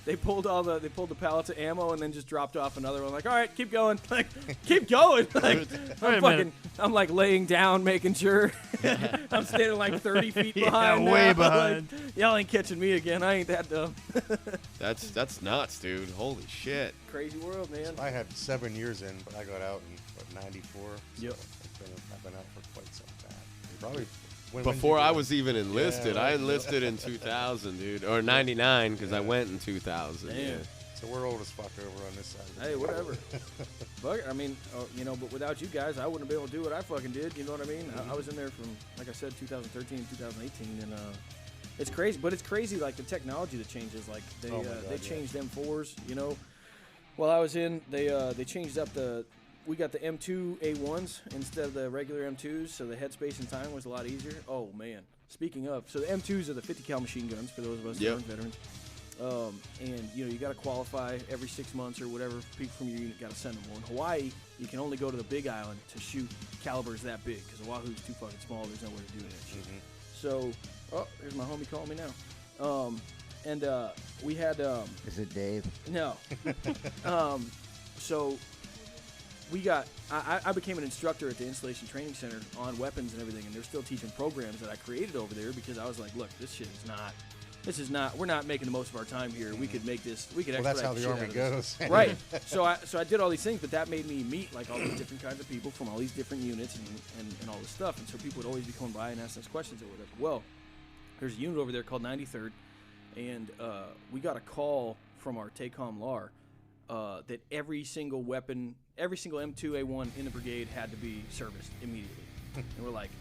they pulled the pallets of ammo and then just dropped off another one. Like, all right, keep going, like keep going. Like, I'm like laying down, making sure. I'm standing like 30 feet behind. way now. behind. Like, y'all ain't catching me again. I ain't that dumb. That's nuts, dude. Holy shit. Crazy world, man. I had 7 years in, but I got out in 94. So Yep. I've been out for quite some time. Probably when Before did you I go? was even enlisted, Yeah, I right. enlisted in 2000, dude, or 99, because I Yeah. went in 2000. Damn. Yeah. So we're old as fuck over on this side. Of the Hey, table. whatever. But I mean, but without you guys, I wouldn't be able to do what I fucking did. You know what I mean? I was in there from, like I said, 2013, 2018, and it's crazy. But it's crazy, like the technology that changes. Like they Oh my God, they yeah. changed M4s. While I was in, they changed up we got the M2 A1s instead of the regular M2s, so the headspace and time was a lot easier. Oh man. Speaking of, so the M2s are the 50 cal machine guns for those of us that Yep. aren't veterans. And you got to qualify every 6 months or whatever. People from your unit got to send them. Well, in Hawaii, you can only go to the Big Island to shoot calibers that big because Oahu's too fucking small. There's nowhere to do that shit. So, here's my homie calling me now. We had Is it Dave? no. So we got. I became an instructor at the Installation Training Center on weapons and everything, and they're still teaching programs that I created over there because I was like, look, this shit is not this is not. We're not making the most of our time here. We could make this. We could. Well, that's how expedite the shit out Army of this. goes. Right. So I did all these things, but that made me meet like all these different kinds of people from all these different units and all this stuff. And so people would always be coming by and asking us questions or whatever. Well, there's a unit over there called 93rd, and we got a call from our TACOM LAR that every single weapon, every single M2A1 in the brigade had to be serviced immediately. And we're like,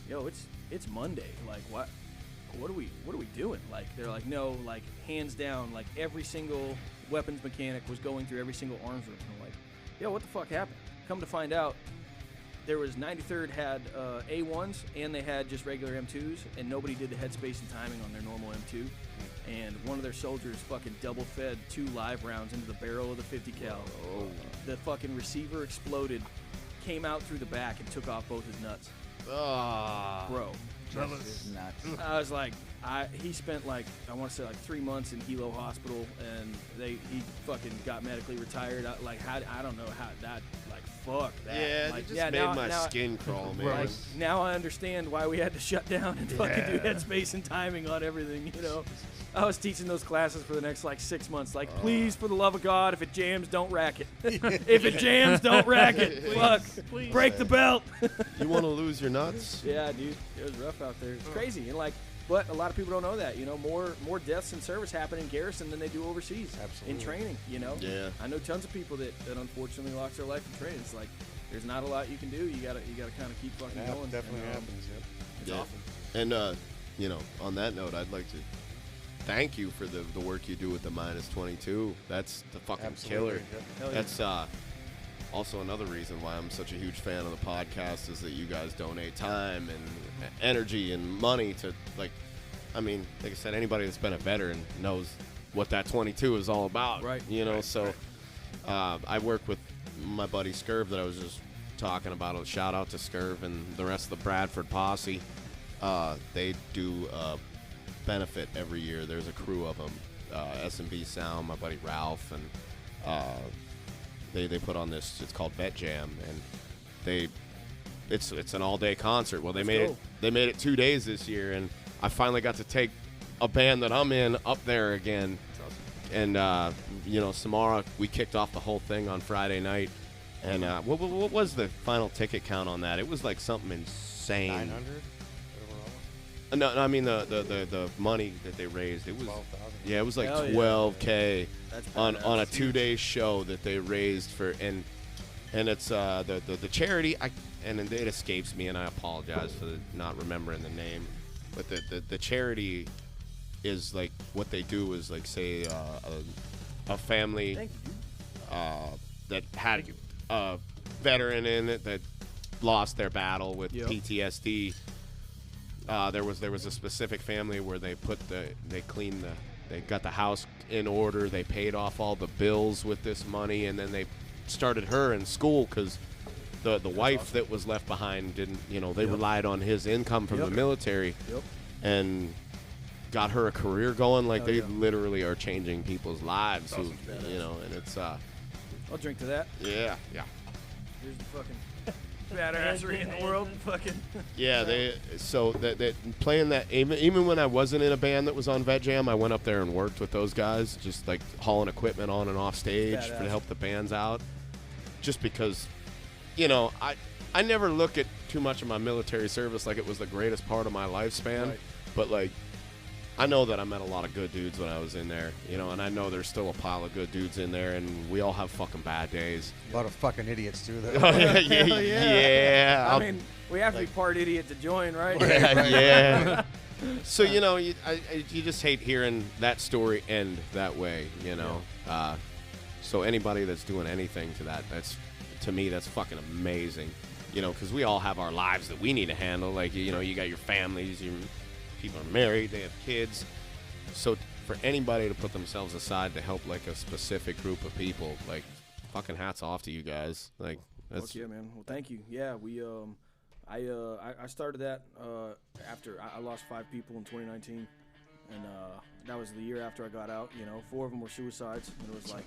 yo, it's Monday. Like, what are we doing? Like, they're like, no, like, hands down, like, every single weapons mechanic was going through every single arms room. And I'm like, yo, what the fuck happened? Come to find out, there was 93rd had A1s and they had just regular M2s, and nobody did the headspace and timing on their normal M2. And one of their soldiers fucking double fed 2 live rounds into the barrel of the 50 cal. Oh. The fucking receiver exploded, came out through the back and took off both his nuts. Bro. This is nuts. I was like, he spent like, I want to say like 3 months in Hilo Hospital, and he fucking got medically retired. I don't know how that, like, fuck that. Yeah, like, it just made my now, skin crawl, man. like, now I understand why we had to shut down and fucking do headspace and timing on everything, you know. I was teaching those classes for the next like 6 months. Like, please, for the love of God, if it jams, don't rack it. If it jams, don't rack it. Fuck. Please. Break the belt. You want to lose your nuts? Yeah, dude. It was rough out there. It's crazy. And like, but a lot of people don't know that. You know, more deaths in service happen in garrison than they do overseas. Absolutely. In training, you know. Yeah. I know tons of people that unfortunately lost their life in training. It's like, there's not a lot you can do. You gotta kind of keep fucking That going. definitely And, happens. Yep. It's Yeah. awful. And, you know, on that note, I'd like to thank you for the work you do with the -22. That's the fucking Absolutely. killer. Yep. Hell yeah. That's also another reason why I'm such a huge fan of the podcast is that you guys donate time and energy and money to, like, I mean, like I said, anybody that's been a veteran knows what that 22 is all about. Right. You know, so I work with my buddy Scurv that I was just talking about. Shout out to Scurv and the rest of the Bradford posse. They do benefit every year. There's a crew of them, S&B Sound, my buddy Ralph, and they put on this. It's called Vet Jam, and it's an all day concert. Well, they made it 2 days this year, and I finally got to take a band that I'm in up there again. And you know, SamarA, we kicked off the whole thing on Friday night, and what was the final ticket count on that? It was like something insane. 900. No, I mean the money that they raised. It was 12,000. yeah, it was like Hell yeah. 12K That's on badass. a 2-day show that they raised for, and it's the charity. And it escapes me, and I apologize for not remembering the name, but the charity is like what they do is like say a family Thank you. that had a veteran in it that lost their battle with Yep. PTSD. There was a specific family where they got the house in order. They paid off all the bills with this money, and then they started her in school because the wife that was left behind didn't, you know, they relied on his income from the military, and got her a career going. Like, they literally are changing people's lives, who, you know, and it's I'll drink to that. yeah. Here's the fucking badassery in the world. Fucking. Yeah, that playing that, even when I wasn't in a band that was on Vet Jam, I went up there and worked with those guys, just like hauling equipment on and off stage Badass. to help the bands out. Just because, you know, I never look at too much of my military service like it was the greatest part of my lifespan, Right. but like, I know that I met a lot of good dudes when I was in there, you know, and I know there's still a pile of good dudes in there, and we all have fucking bad days. A lot of fucking idiots too, though. yeah. I mean, we have to be part idiot to join, right? Yeah. So, you know, you just hate hearing that story end that way, you know. So anybody that's doing anything to that, to me, that's fucking amazing, you know, because we all have our lives that we need to handle. Like, you know, you got your families, your people are married, they have kids. So for anybody to put themselves aside to help like a specific group of people, like, fucking hats off to you guys. Like, that's Fuck yeah, man. Well, thank you. Yeah, we I started that after I lost 5 people in 2019, and that was the year after I got out. You know, 4 of them were suicides, and it was like,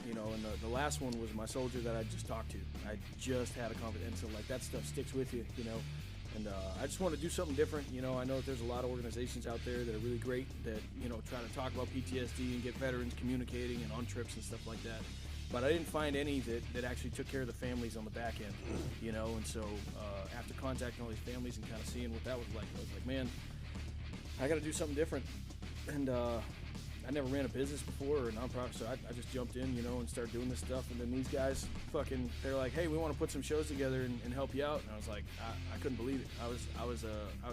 you know, and the last one was my soldier that I just talked to. I just had a conversation, so like that stuff sticks with you, you know. And I just want to do something different. You know, I know that there's a lot of organizations out there that are really great that, you know, try to talk about PTSD and get veterans communicating and on trips and stuff like that. But I didn't find any that actually took care of the families on the back end, you know. And so after contacting all these families and kind of seeing what that was like, I was like, man, I got to do something different. And I never ran a business before or a nonprofit, so I just jumped in, you know, and started doing this stuff. And then these guys they're like, hey, we want to put some shows together and help you out. And I was like, I couldn't believe it. I was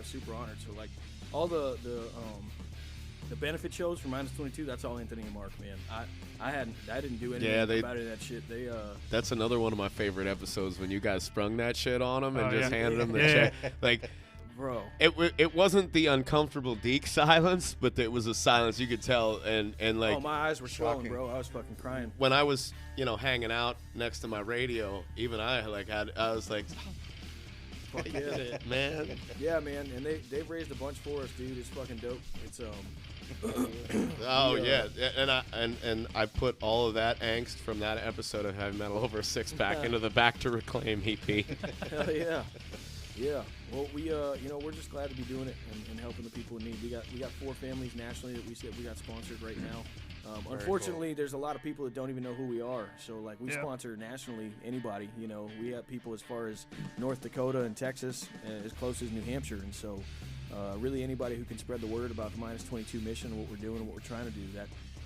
super honored. So like all the benefit shows for -22, that's all Anthony and Mark, man. I didn't do anything about any of that shit. That's another one of my favorite episodes when you guys sprung that shit on them and just handed them the Yeah. check. Like, bro, it wasn't the uncomfortable Deke silence, but it was a silence you could tell, and like, oh, my eyes were swollen, shocking. bro. I was fucking crying. when I was, you know, hanging out next to my radio, even I was like, Fuck I yeah. get it, man. Yeah, man, and they've raised a bunch for us, dude. It's fucking dope. It's Oh yeah, and I put all of that angst from that episode of Heavy Metal Over a Six Pack into the Back to Reclaim EP. hell yeah, yeah. Well, we you know, we're just glad to be doing it and helping the people in need. We got 4 families nationally that we got sponsored right now. Unfortunately, there's a lot of people that don't even know who we are. So like we sponsor nationally anybody. You know, we have people as far as North Dakota and Texas, as close as New Hampshire, and so. Really anybody who can spread the word about the -22 mission and what we're doing and what we're trying to do,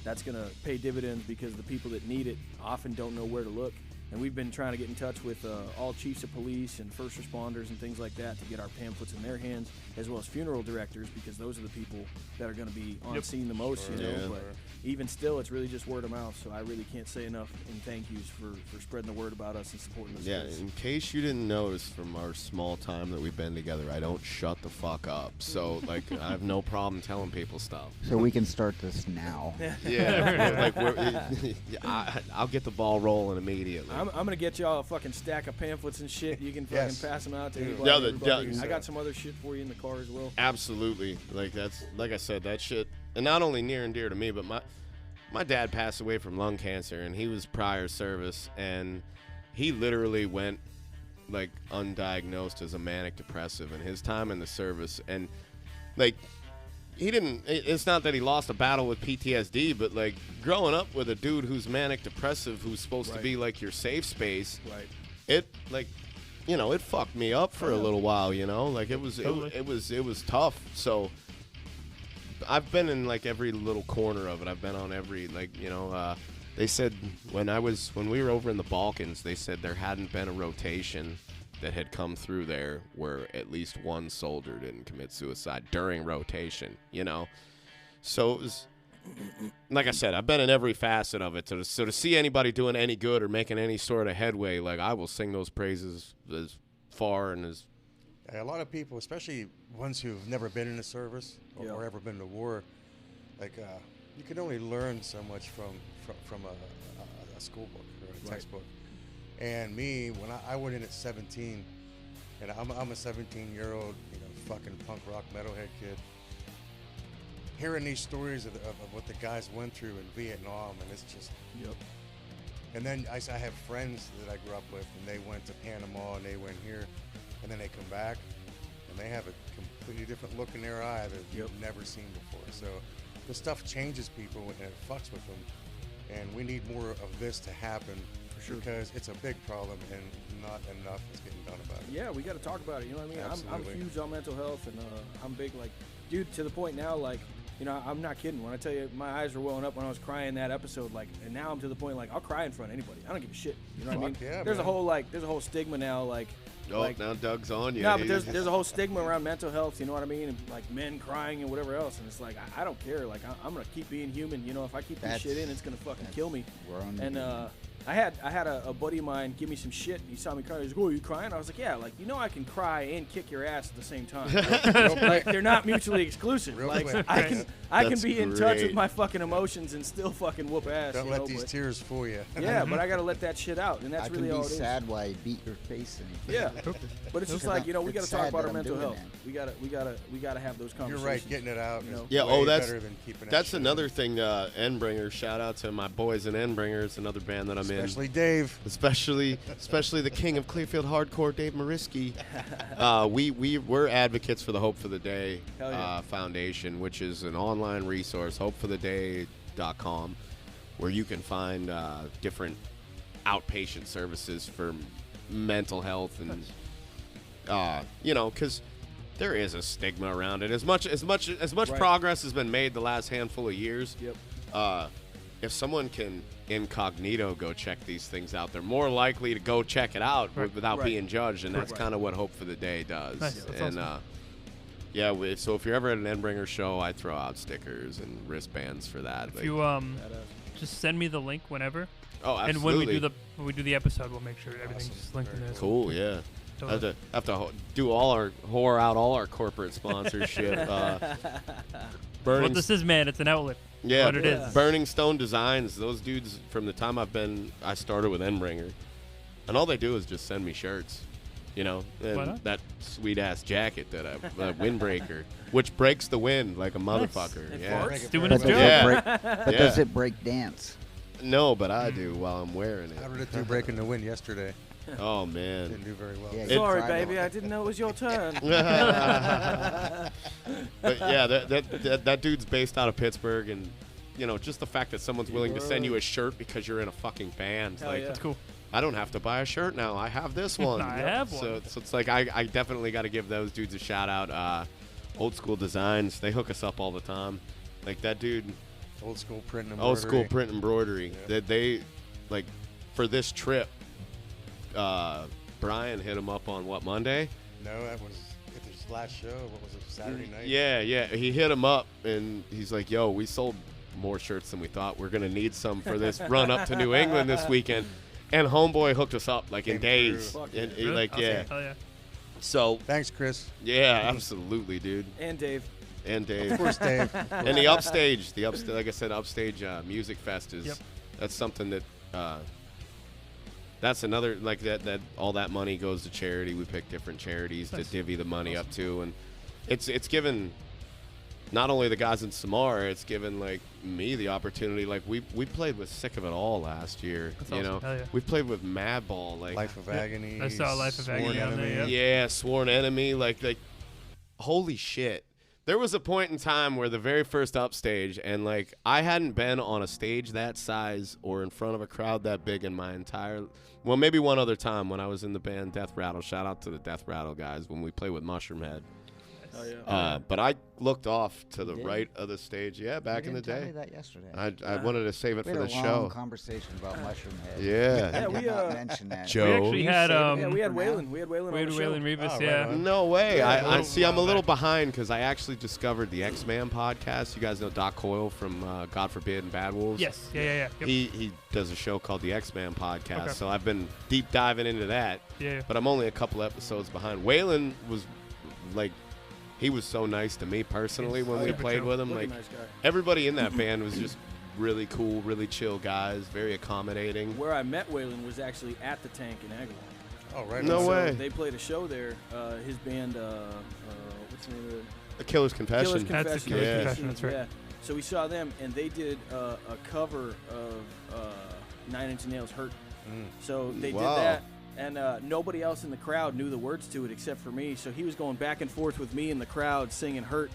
that's going to pay dividends because the people that need it often don't know where to look. And we've been trying to get in touch with all chiefs of police and first responders and things like that to get our pamphlets in their hands, as well as funeral directors, because those are the people that are going to be on scene the most, you know. Yeah. But even still, it's really just word of mouth, so I really can't say enough in thank yous for spreading the word about us and supporting us. Yeah, in case you didn't notice from our small time that we've been together, I don't shut the fuck up. So, like, I have no problem telling people stuff. So we can start this now. Yeah, I'll get the ball rolling immediately. I'm gonna get y'all a fucking stack of pamphlets and shit. You can fucking Yes. pass them out to Yeah. everybody. Yeah, everybody. I got some other shit for you in the car as well. Absolutely. Like, that's, like I said, that shit, and not only near and dear to me, but my dad passed away from lung cancer, and he was prior service, and he literally went, like, undiagnosed as a manic depressive in his time in the service. And, like, it's not that he lost a battle with PTSD, but, like, growing up with a dude who's manic depressive, who's supposed to be, like, your safe space, Right. it, like, you know, it fucked me up for a little while, you know, like, it was tough. So I've been in, like, every little corner of it. I've been on every, like, you know, they said when we were over in the Balkans, they said there hadn't been a rotation that had come through there where at least one soldier didn't commit suicide during rotation, you know? So it was, like I said, I've been in every facet of it. So to see anybody doing any good or making any sort of headway, like, I will sing those praises as far and as... A lot of people, especially ones who've never been in the service or ever been to war, like you can only learn so much from a school book or a textbook. And me, when I went in at 17, and I'm a 17-year-old, you know, fucking punk rock metalhead kid. Hearing these stories of what the guys went through in Vietnam, and it's just. Yep. And then I have friends that I grew up with, and they went to Panama, and they went here, and then they come back, and they have a completely different look in their eye that you've never seen before. So the stuff changes people, and it fucks with them. And we need more of this to happen. Because it's a big problem and not enough is getting done about it. Yeah, we got to talk about it. You know what I mean? I'm Absolutely. huge on mental health, and I'm big, like, dude, to the point now, like, you know, I'm not kidding when I tell you my eyes were welling up when I was crying that episode, like, and now I'm to the point, like, I'll cry in front of anybody. I don't give a shit. You know what I mean? Yeah, there's man. a whole stigma now, like. Oh, like, now Doug's on you. No, but there's a whole stigma around mental health, you know what I mean? And, like, men crying and whatever else, and it's like, I don't care. Like, I'm gonna keep being human. You know, if I keep this shit in, it's gonna fucking kill me. And I had a buddy of mine give me some shit. He saw me crying. He's like, "Oh, are you crying?" I was like, "Yeah, like, you know, I can cry and kick your ass at the same time. Like, they're not mutually exclusive. Real Like, quick. I can That's be in touch with great. my fucking emotions and still fucking whoop ass. Don't you let know, these but- tears fool you. Yeah, but I gotta let that shit out, and that's I can really be all it is. sad while I beat your face in. Yeah, but it's just like, you know, we It's gotta talk sad about that our I'm mental doing health. that. We gotta have those You're conversations. right, getting it out You know? is Yeah, way that's better than keeping that that's shit another in. thing. Endbringers, shout out to my boys in Endbringers, another band that I'm in. Especially Dave. Especially the king of Clearfield hardcore, Dave Mariski. We're advocates for the Hope for the Day Foundation, which is an online resource, hopefortheday.com, where you can find different outpatient services for mental health and because there is a stigma around it. As much progress has been made the last handful of years. Yep. If someone can incognito go check these things out, they're more likely to go check it out without being judged, and that's kind of what Hope for the Day does. Nice. And awesome. so if you're ever at an Endbringer show, I throw out stickers and wristbands for that. If you just send me the link whenever. Oh, absolutely. And when we do the episode, we'll make sure everything's just linked in there. Cool, yeah. Totally. Have to do all our whore out all our corporate sponsorship. What this is, man, it's an outlet. Yeah, what it is. Burning Stone Designs. Those dudes, from the time I started with Endbringer, and all they do is just send me shirts, and that sweet ass jacket that windbreaker, which breaks the wind like a motherfucker. It Yeah, farts? Doing its job. Yeah. But does it break dance? No, but I do while I'm wearing How it. did it do breaking the wind yesterday? Oh man. Didn't do very well. Yeah, Sorry, tried baby, all- I didn't know it was your turn. But yeah, that dude's based out of Pittsburgh, and just the fact that someone's willing to send you a shirt because you're in a fucking band. Hell Like, yeah. That's cool. I don't have to buy a shirt now. I have this one. I have one. So it's like I definitely got to give those dudes a shout out. Old School Designs, they hook us up all the time. Like that dude, Old school print and embroidery. Old School Print and Embroidery. Yeah. That they like for this trip. Brian hit him up on Monday? No, that was at his last show. What was it, Saturday night? Yeah. He hit him up and he's like, "Yo, we sold more shirts than we thought. We're gonna need some for this run up to New England this weekend." And homeboy hooked us up like in Came days. through. And Really? like Awesome. yeah. Hell yeah. So Thanks, Chris. yeah, absolutely, dude. And Dave. And Dave. Of course, Dave. And the upstage, like I said, upstage music fest is Yep. that's something that that's another like that all that money goes to charity. We pick different charities Nice. to divvy the money up to, and it's given not only the guys in SamarA, it's given like me the opportunity. Like we played with Sick of It All last year. That's you awesome. know, Hell yeah. we played with Madball. Like Life of Agony. I saw Life of Sworn Agony on there, Enemy. yep. yeah, Sworn Enemy. Like holy shit. There was a point in time where the very first upstage, and like I hadn't been on a stage that size or in front of a crowd that big in my entire, well, maybe one other time when I was in the band Death Rattle. Shout out to the Death Rattle guys when we played with Mushroom Head. Oh, yeah. But I looked off to the You did? right of the stage. Yeah, back in You the didn't tell me day. that yesterday. I wanted to save it we for had the a long show. conversation about Mushroom Head. Yeah. Yeah, I we, did not mention that. Joe. We actually You had saved it? Yeah, we had for now? Waylon. We had Waylon on the show. Waylon Revis, Oh, yeah. right on. No way. Yeah, I see. I'm a while little back. behind because I actually discovered the X-Man podcast. You guys know Doc Coyle from God Forbid and Bad Wolves? Yes. Yeah. Yep. He does a show called the X-Man podcast, Okay. so I've been deep diving into that. Yeah. But I'm only a couple episodes behind. Waylon was like, he was so nice to me personally when we super played chill. with him. Look, a Like nice guy. everybody in that band was just really cool, really chill guys, very accommodating. Where I met Waylon was actually at the Tank in Agawam. Oh, right. No on. So way. they played a show there. His band, what's the name of it? A Killer's Confession. Killer's That's the Confession. Killer's Yeah. Confession, that's right. Yeah. So we saw them, and they did a cover of Nine Inch Nails' "Hurt." So they Wow. did that, and nobody else in the crowd knew the words to it except for me. So he was going back and forth with me in the crowd singing "Hurt,"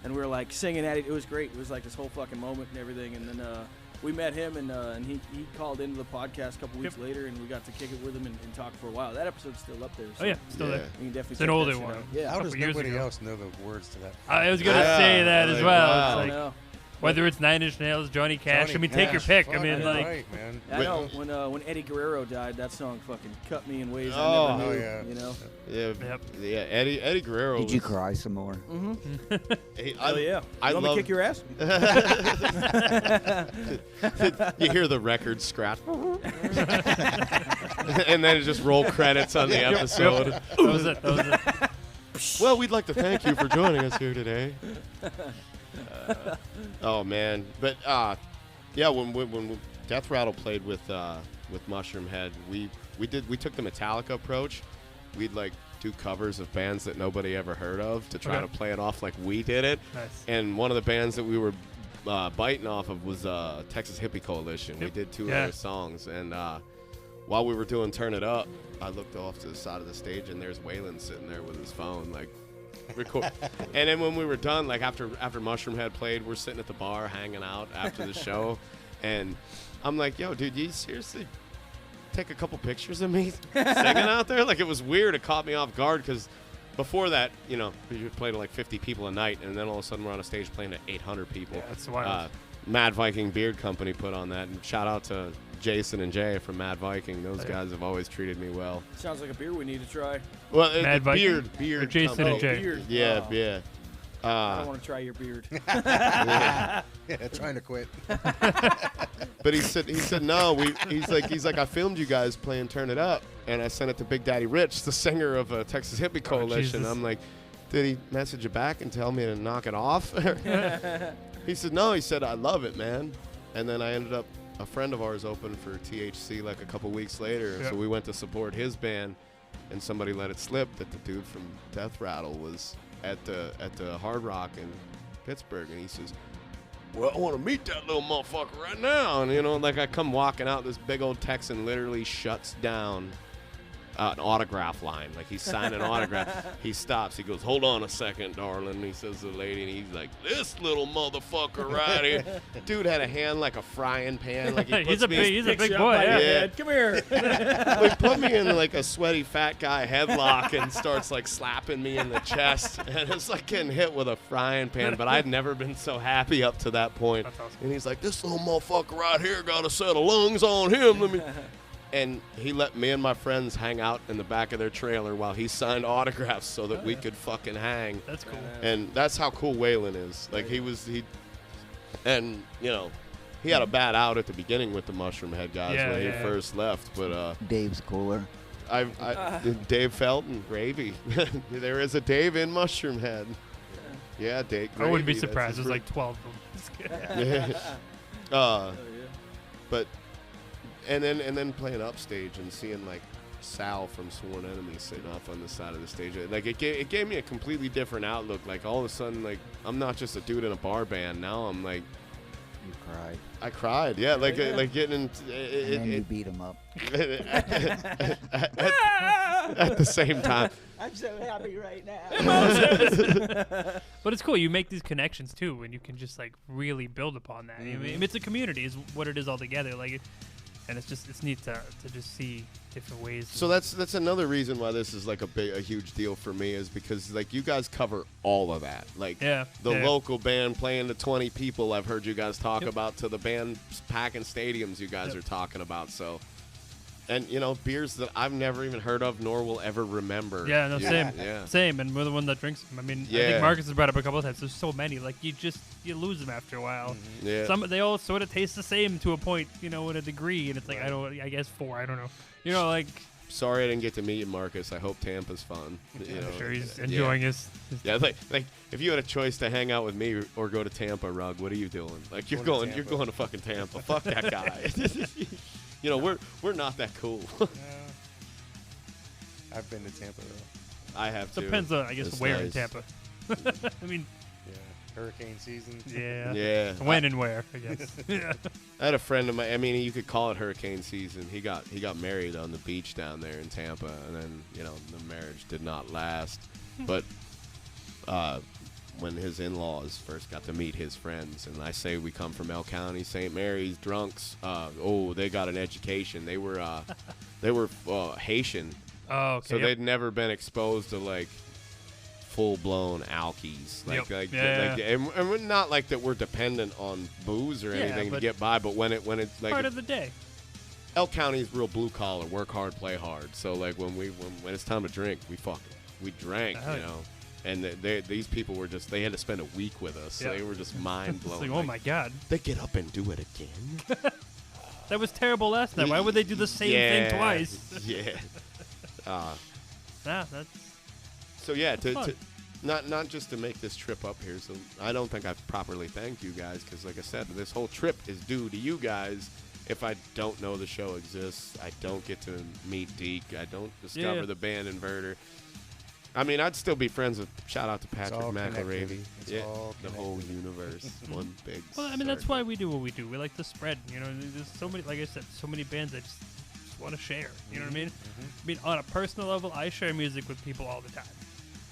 and we were like singing at it. It was great. It was like this whole fucking moment and everything. And then we met him, and he called into the podcast a couple weeks later, and we got to kick it with him and talk for a while. That episode's still up there. So Oh yeah, still Yeah. there. you can definitely It's an check older that shit one. out. Yeah. How does couple years nobody ago. else know the words to that? I was gonna Yeah, say that as like, well. wow. It's I like, know. whether it's Nine Inch Nails, Johnny Cash. Johnny I mean, take your Cash. pick. I Fuck, mean, that's like, right, man. I know when Eddie Guerrero died, that song fucking cut me in ways Oh. I never Oh, knew. yeah. You know. Yeah, Yep. yeah. Eddie Guerrero. Did you was- cry some more? He- Oh yeah. I You want me love- to kick your ass? You hear the record scratch, and then it just roll credits on the episode. that was it. That was it. Well, we'd like to thank you for joining us here today. Oh man, but yeah, when Death Rattle played with Mushroom Head, we took the Metallica approach. We'd like do covers of bands that nobody ever heard of to try Okay. to play it off like we did it. Nice. And one of the bands that we were biting off of was Texas Hippie Coalition. We Yep. did 2 Yeah. other songs, and while we were doing Turn It Up, I looked off to the side of the stage, and there's Waylon sitting there with his phone, like, record. And then when we were done, like, after Mushroom Head played, we're sitting at the bar hanging out after the show, and I'm like, yo, dude, you seriously take a couple pictures of me singing out there? Like, it was weird. It caught me off guard because before that, you know, we played to like 50 people a night, and then all of a sudden we're on a stage playing to 800 people. Yeah, that's wild. Mad Viking Beard Company put on that, and shout out to Jason and Jay from Mad Viking. Those guys have always treated me well. Sounds like a beer we need to try. Well, Mad Viking? beard Or Jason company. and Jay? Beard. Yeah, Oh, yeah. I don't want to try your beard. Yeah, trying to quit. But he said no. He's like I filmed you guys playing Turn It Up, and I sent it to Big Daddy Rich, the singer of Texas Hippie Coalition. Jesus. I'm like, did he message you back and tell me to knock it off? He said no. He said I love it, man. And then I ended up, a friend of ours opened for THC like a couple weeks later, Yep. so we went to support his band, and somebody let it slip that the dude from Death Rattle was at the Hard Rock in Pittsburgh, and he says, well, I want to meet that little motherfucker right now. And, you know, like I come walking out, this big old Texan literally shuts down an autograph line. Like he's signing an autograph. He stops. He goes, hold on a second, darling. He says to the lady, and he's like, this little motherfucker right here. Dude had a hand like a frying pan. Like he he's a big Picks you up boy. by your Yeah. head. Come here. Like put me in like a sweaty fat guy headlock and starts like slapping me in the chest, and it's like getting hit with a frying pan. But I'd never been so happy up to that point. That's awesome. And he's like, this little motherfucker right here got a set of lungs on him. Let me. And he let me and my friends hang out in the back of their trailer while he signed autographs so that we could fucking hang. That's cool. And that's how cool Waylon is. Like and you know, he had a bad out at the beginning with the Mushroom Head guys Yeah, when he yeah. first left. But Dave's cooler. Dave Felton, Gravy. There is a Dave in Mushroom Head. Yeah, Dave. I wouldn't be Gravy, that's surprised. his There's like 12 of them. Just kidding. But and then playing upstage and seeing like Sal from Sworn Enemy sitting off on the side of the stage, like it gave me a completely different outlook. Like all of a sudden, like I'm not just a dude in a bar band. Now I'm like, You cried. I cried. Yeah, like getting And then you beat him up. at the same time. I'm so happy right now. But it's cool. You make these connections too, and you can just like really build upon that. I mean, it's a community, is what it is altogether. Like, and it's neat to just see different ways. So that's another reason why this is like a huge deal for me, is because like you guys cover all of that. Like Yeah, the yeah. local band playing to 20 people I've heard you guys talk about, to the band packing stadiums you guys are talking about. So, and you know, beers that I've never even heard of nor will ever remember. Yeah, no, same, Yeah. same, and we're the one that drinks them. I mean, I Yeah. think Marcus has brought up a couple of times. There's so many, like you lose them after a while. Yeah. They all sort of taste the same to a point, you know, in a degree, and it's like I guess 4, I don't know, you know, like Sorry I didn't get to meet you, Marcus. I hope Tampa's fun. You know, I'm sure he's yeah. enjoying his Yeah, like if you had a choice to hang out with me or go to Tampa, Rug, what are you doing? Like you're Going to going Tampa. to fucking Tampa. Fuck that guy. You know, we're not that cool. I've been to Tampa though. I have to. depends on, I guess, It's where in nice. Tampa. I mean, Yeah, hurricane season. yeah, Yeah. when and where, I guess. Yeah. I had a friend of mine. I mean, you could call it hurricane season. He got married on the beach down there in Tampa, and then you know the marriage did not last. But when his in-laws first got to meet his friends, and I say we come from El County, St. Mary's, drunks. They got an education. They were Haitian, Oh, okay. so yep. they'd never been exposed to like full-blown alkies. Yep. Like Yeah. and we're not like that we're dependent on booze or Yeah, anything to but get by, but when it's like part of the day. El County's real blue collar, work hard, play hard. So like when it's time to drink, we drank, Oh, you yeah. know. And these people were they had to spend a week with us. So Yeah. they were just mind It's blown. like, oh my god, They get up and do it again. that was terrible last night. Why would they do the same thing twice? Yeah. Nah, that's So yeah, Fun. not just to make this trip up here. So I don't think I've properly thanked you guys, because like I said, this whole trip is due to you guys. If I don't know the show exists, I don't get to meet Deke. I don't discover Yeah. the band Inverter. I mean, I'd still be friends with. Shout out to Patrick all connected. McElravy. It's Yeah, all the whole universe, one big. Well, I mean, that's circle. why we do what we do. We like to spread. You know, there's so many, like I said, so many bands that just want to share. You know what I mean? I mean, on a personal level, I share music with people all the time.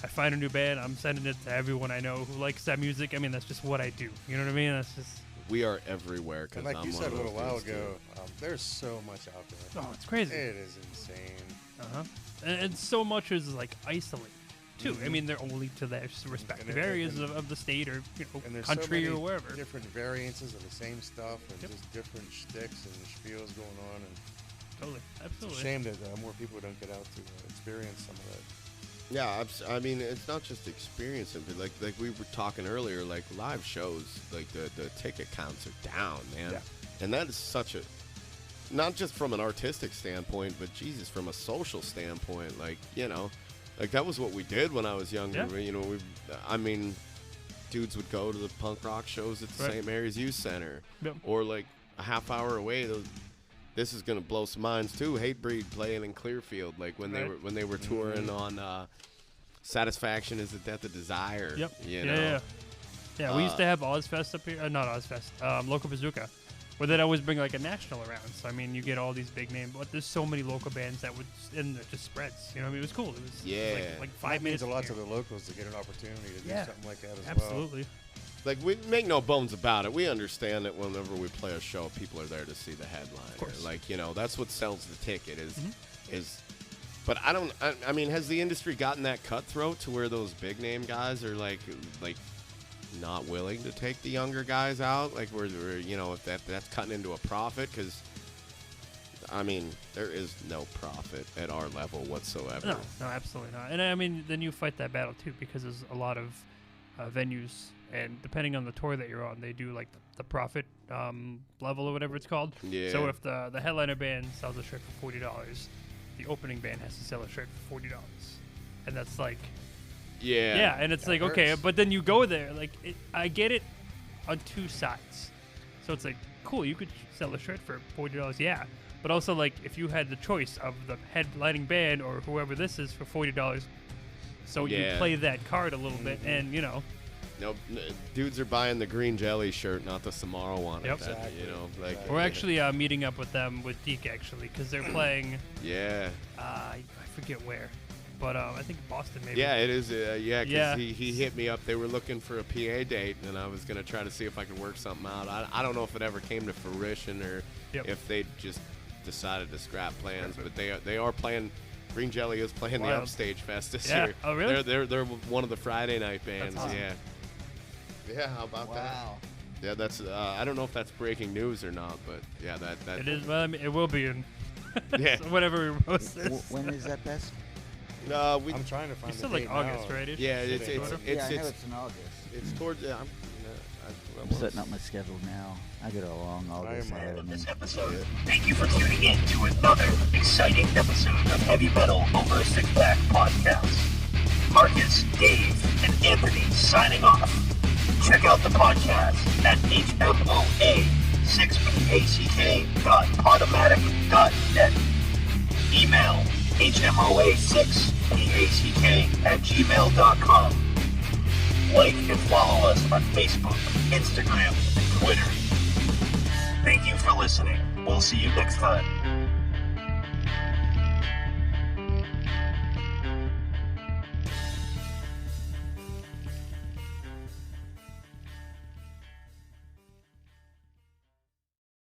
I find a new band, I'm sending it to everyone I know who likes that music. I mean, that's just what I do. You know what I mean? That's just. We are everywhere. Cause And like I'm you one said a of little those while dudes, too. ago, there's so much out there. Oh, it's crazy. It is insane. Uh-huh. And so much is like isolated too. I mean, they're only to their respective And areas of the state or And there's country so or many wherever. different variances of the same stuff and Yep. just different shticks and spiels going on. And Totally, it's a absolutely. shame that more people don't get out to experience some of that. Yeah, I mean, it's not just experiencing, but like we were talking earlier, like live shows, like the ticket counts are down, man. Yeah. And that is such a, not just from an artistic standpoint, but Jesus, from a social standpoint, like, you know, like that was what we did when I was younger. Yeah. You know, I mean, dudes would go to the punk rock shows at the Right. St. Mary's Youth Center, Yep. or like a half hour away. This is gonna blow some minds too. Hatebreed playing in Clearfield, like when Right. they were touring on Satisfaction is the Death of Desire. Yep. You yeah, know? yeah. Yeah, we used to have Ozfest up here. Not Ozfest. Local Bazooka. Where they'd always bring like a national around. So I mean, you get all these big names, but there's so many local bands that would, and it just spreads. You know, what I mean, it was cool. It was Yeah. like That 5 minutes. means a lot to from the locals to get an opportunity to do Yeah. something like that as here. well. Absolutely. Like, we make no bones about it. We understand that whenever we play a show, people are there to see the headliner. course. Like, you know, that's what sells the ticket Mm-hmm. is. But I mean, has the industry gotten that cutthroat to where those big name guys are like not willing to take the younger guys out? Like, where you know, if that's cutting into a profit? Because, I mean, there is no profit at our level whatsoever. No, absolutely not. And I mean, then you fight that battle too, because there's a lot of venues, and depending on the tour that you're on, they do like the profit level or whatever it's called. Yeah. So if the headliner band sells a shirt for $40, the opening band has to sell a shirt for $40, and that's like. Yeah. Yeah, and it's That like, okay, hurts. but then you go there, like, I get it on two sides. So it's like, cool, you could sell a shirt for $40, yeah. But also, like, if you had the choice of the headlining band or whoever this is for $40, so you Yeah. play that card a little bit, and, you know, No, dudes are buying the green jelly shirt, not the SamarA one. Yep. You know, like Exactly. we're actually meeting up with them, with Deke, actually, because they're playing, yeah. I forget where, but I think Boston, maybe. Yeah, it is. Yeah, because Yeah. he hit me up. They were looking for a PA date, and I was going to try to see if I could work something out. I don't know if it ever came to fruition or Yep. if they just decided to scrap plans, but they are playing. Green Jelly is playing the Wild. Upstage Fest this Yeah. year. Oh, really? They're one of the Friday night bands. awesome. Yeah. Yeah, how about that? Wow. Yeah, that's. I don't know if that's breaking news or not, but yeah, that It is, well, I mean, it will be in Yeah. so whenever we post this. When is that best? We I'm trying to find It's the still like date August, now. right? yeah, it's Sort it's of. it's yeah, I know it's, it's in August. it's towards. Yeah, I'm setting up my schedule now. I got a long August am, ahead of me. Episode. Thank you for tuning in to another exciting episode of Heavy Metal Over a Six Pack Podcast. Marcus, Dave, and Anthony signing off. Check out the podcast at hmoa6pack.podomatic.net. Email hmoa6pack@gmail.com. Like and follow us on Facebook, Instagram, and Twitter. Thank you for listening. We'll see you next time.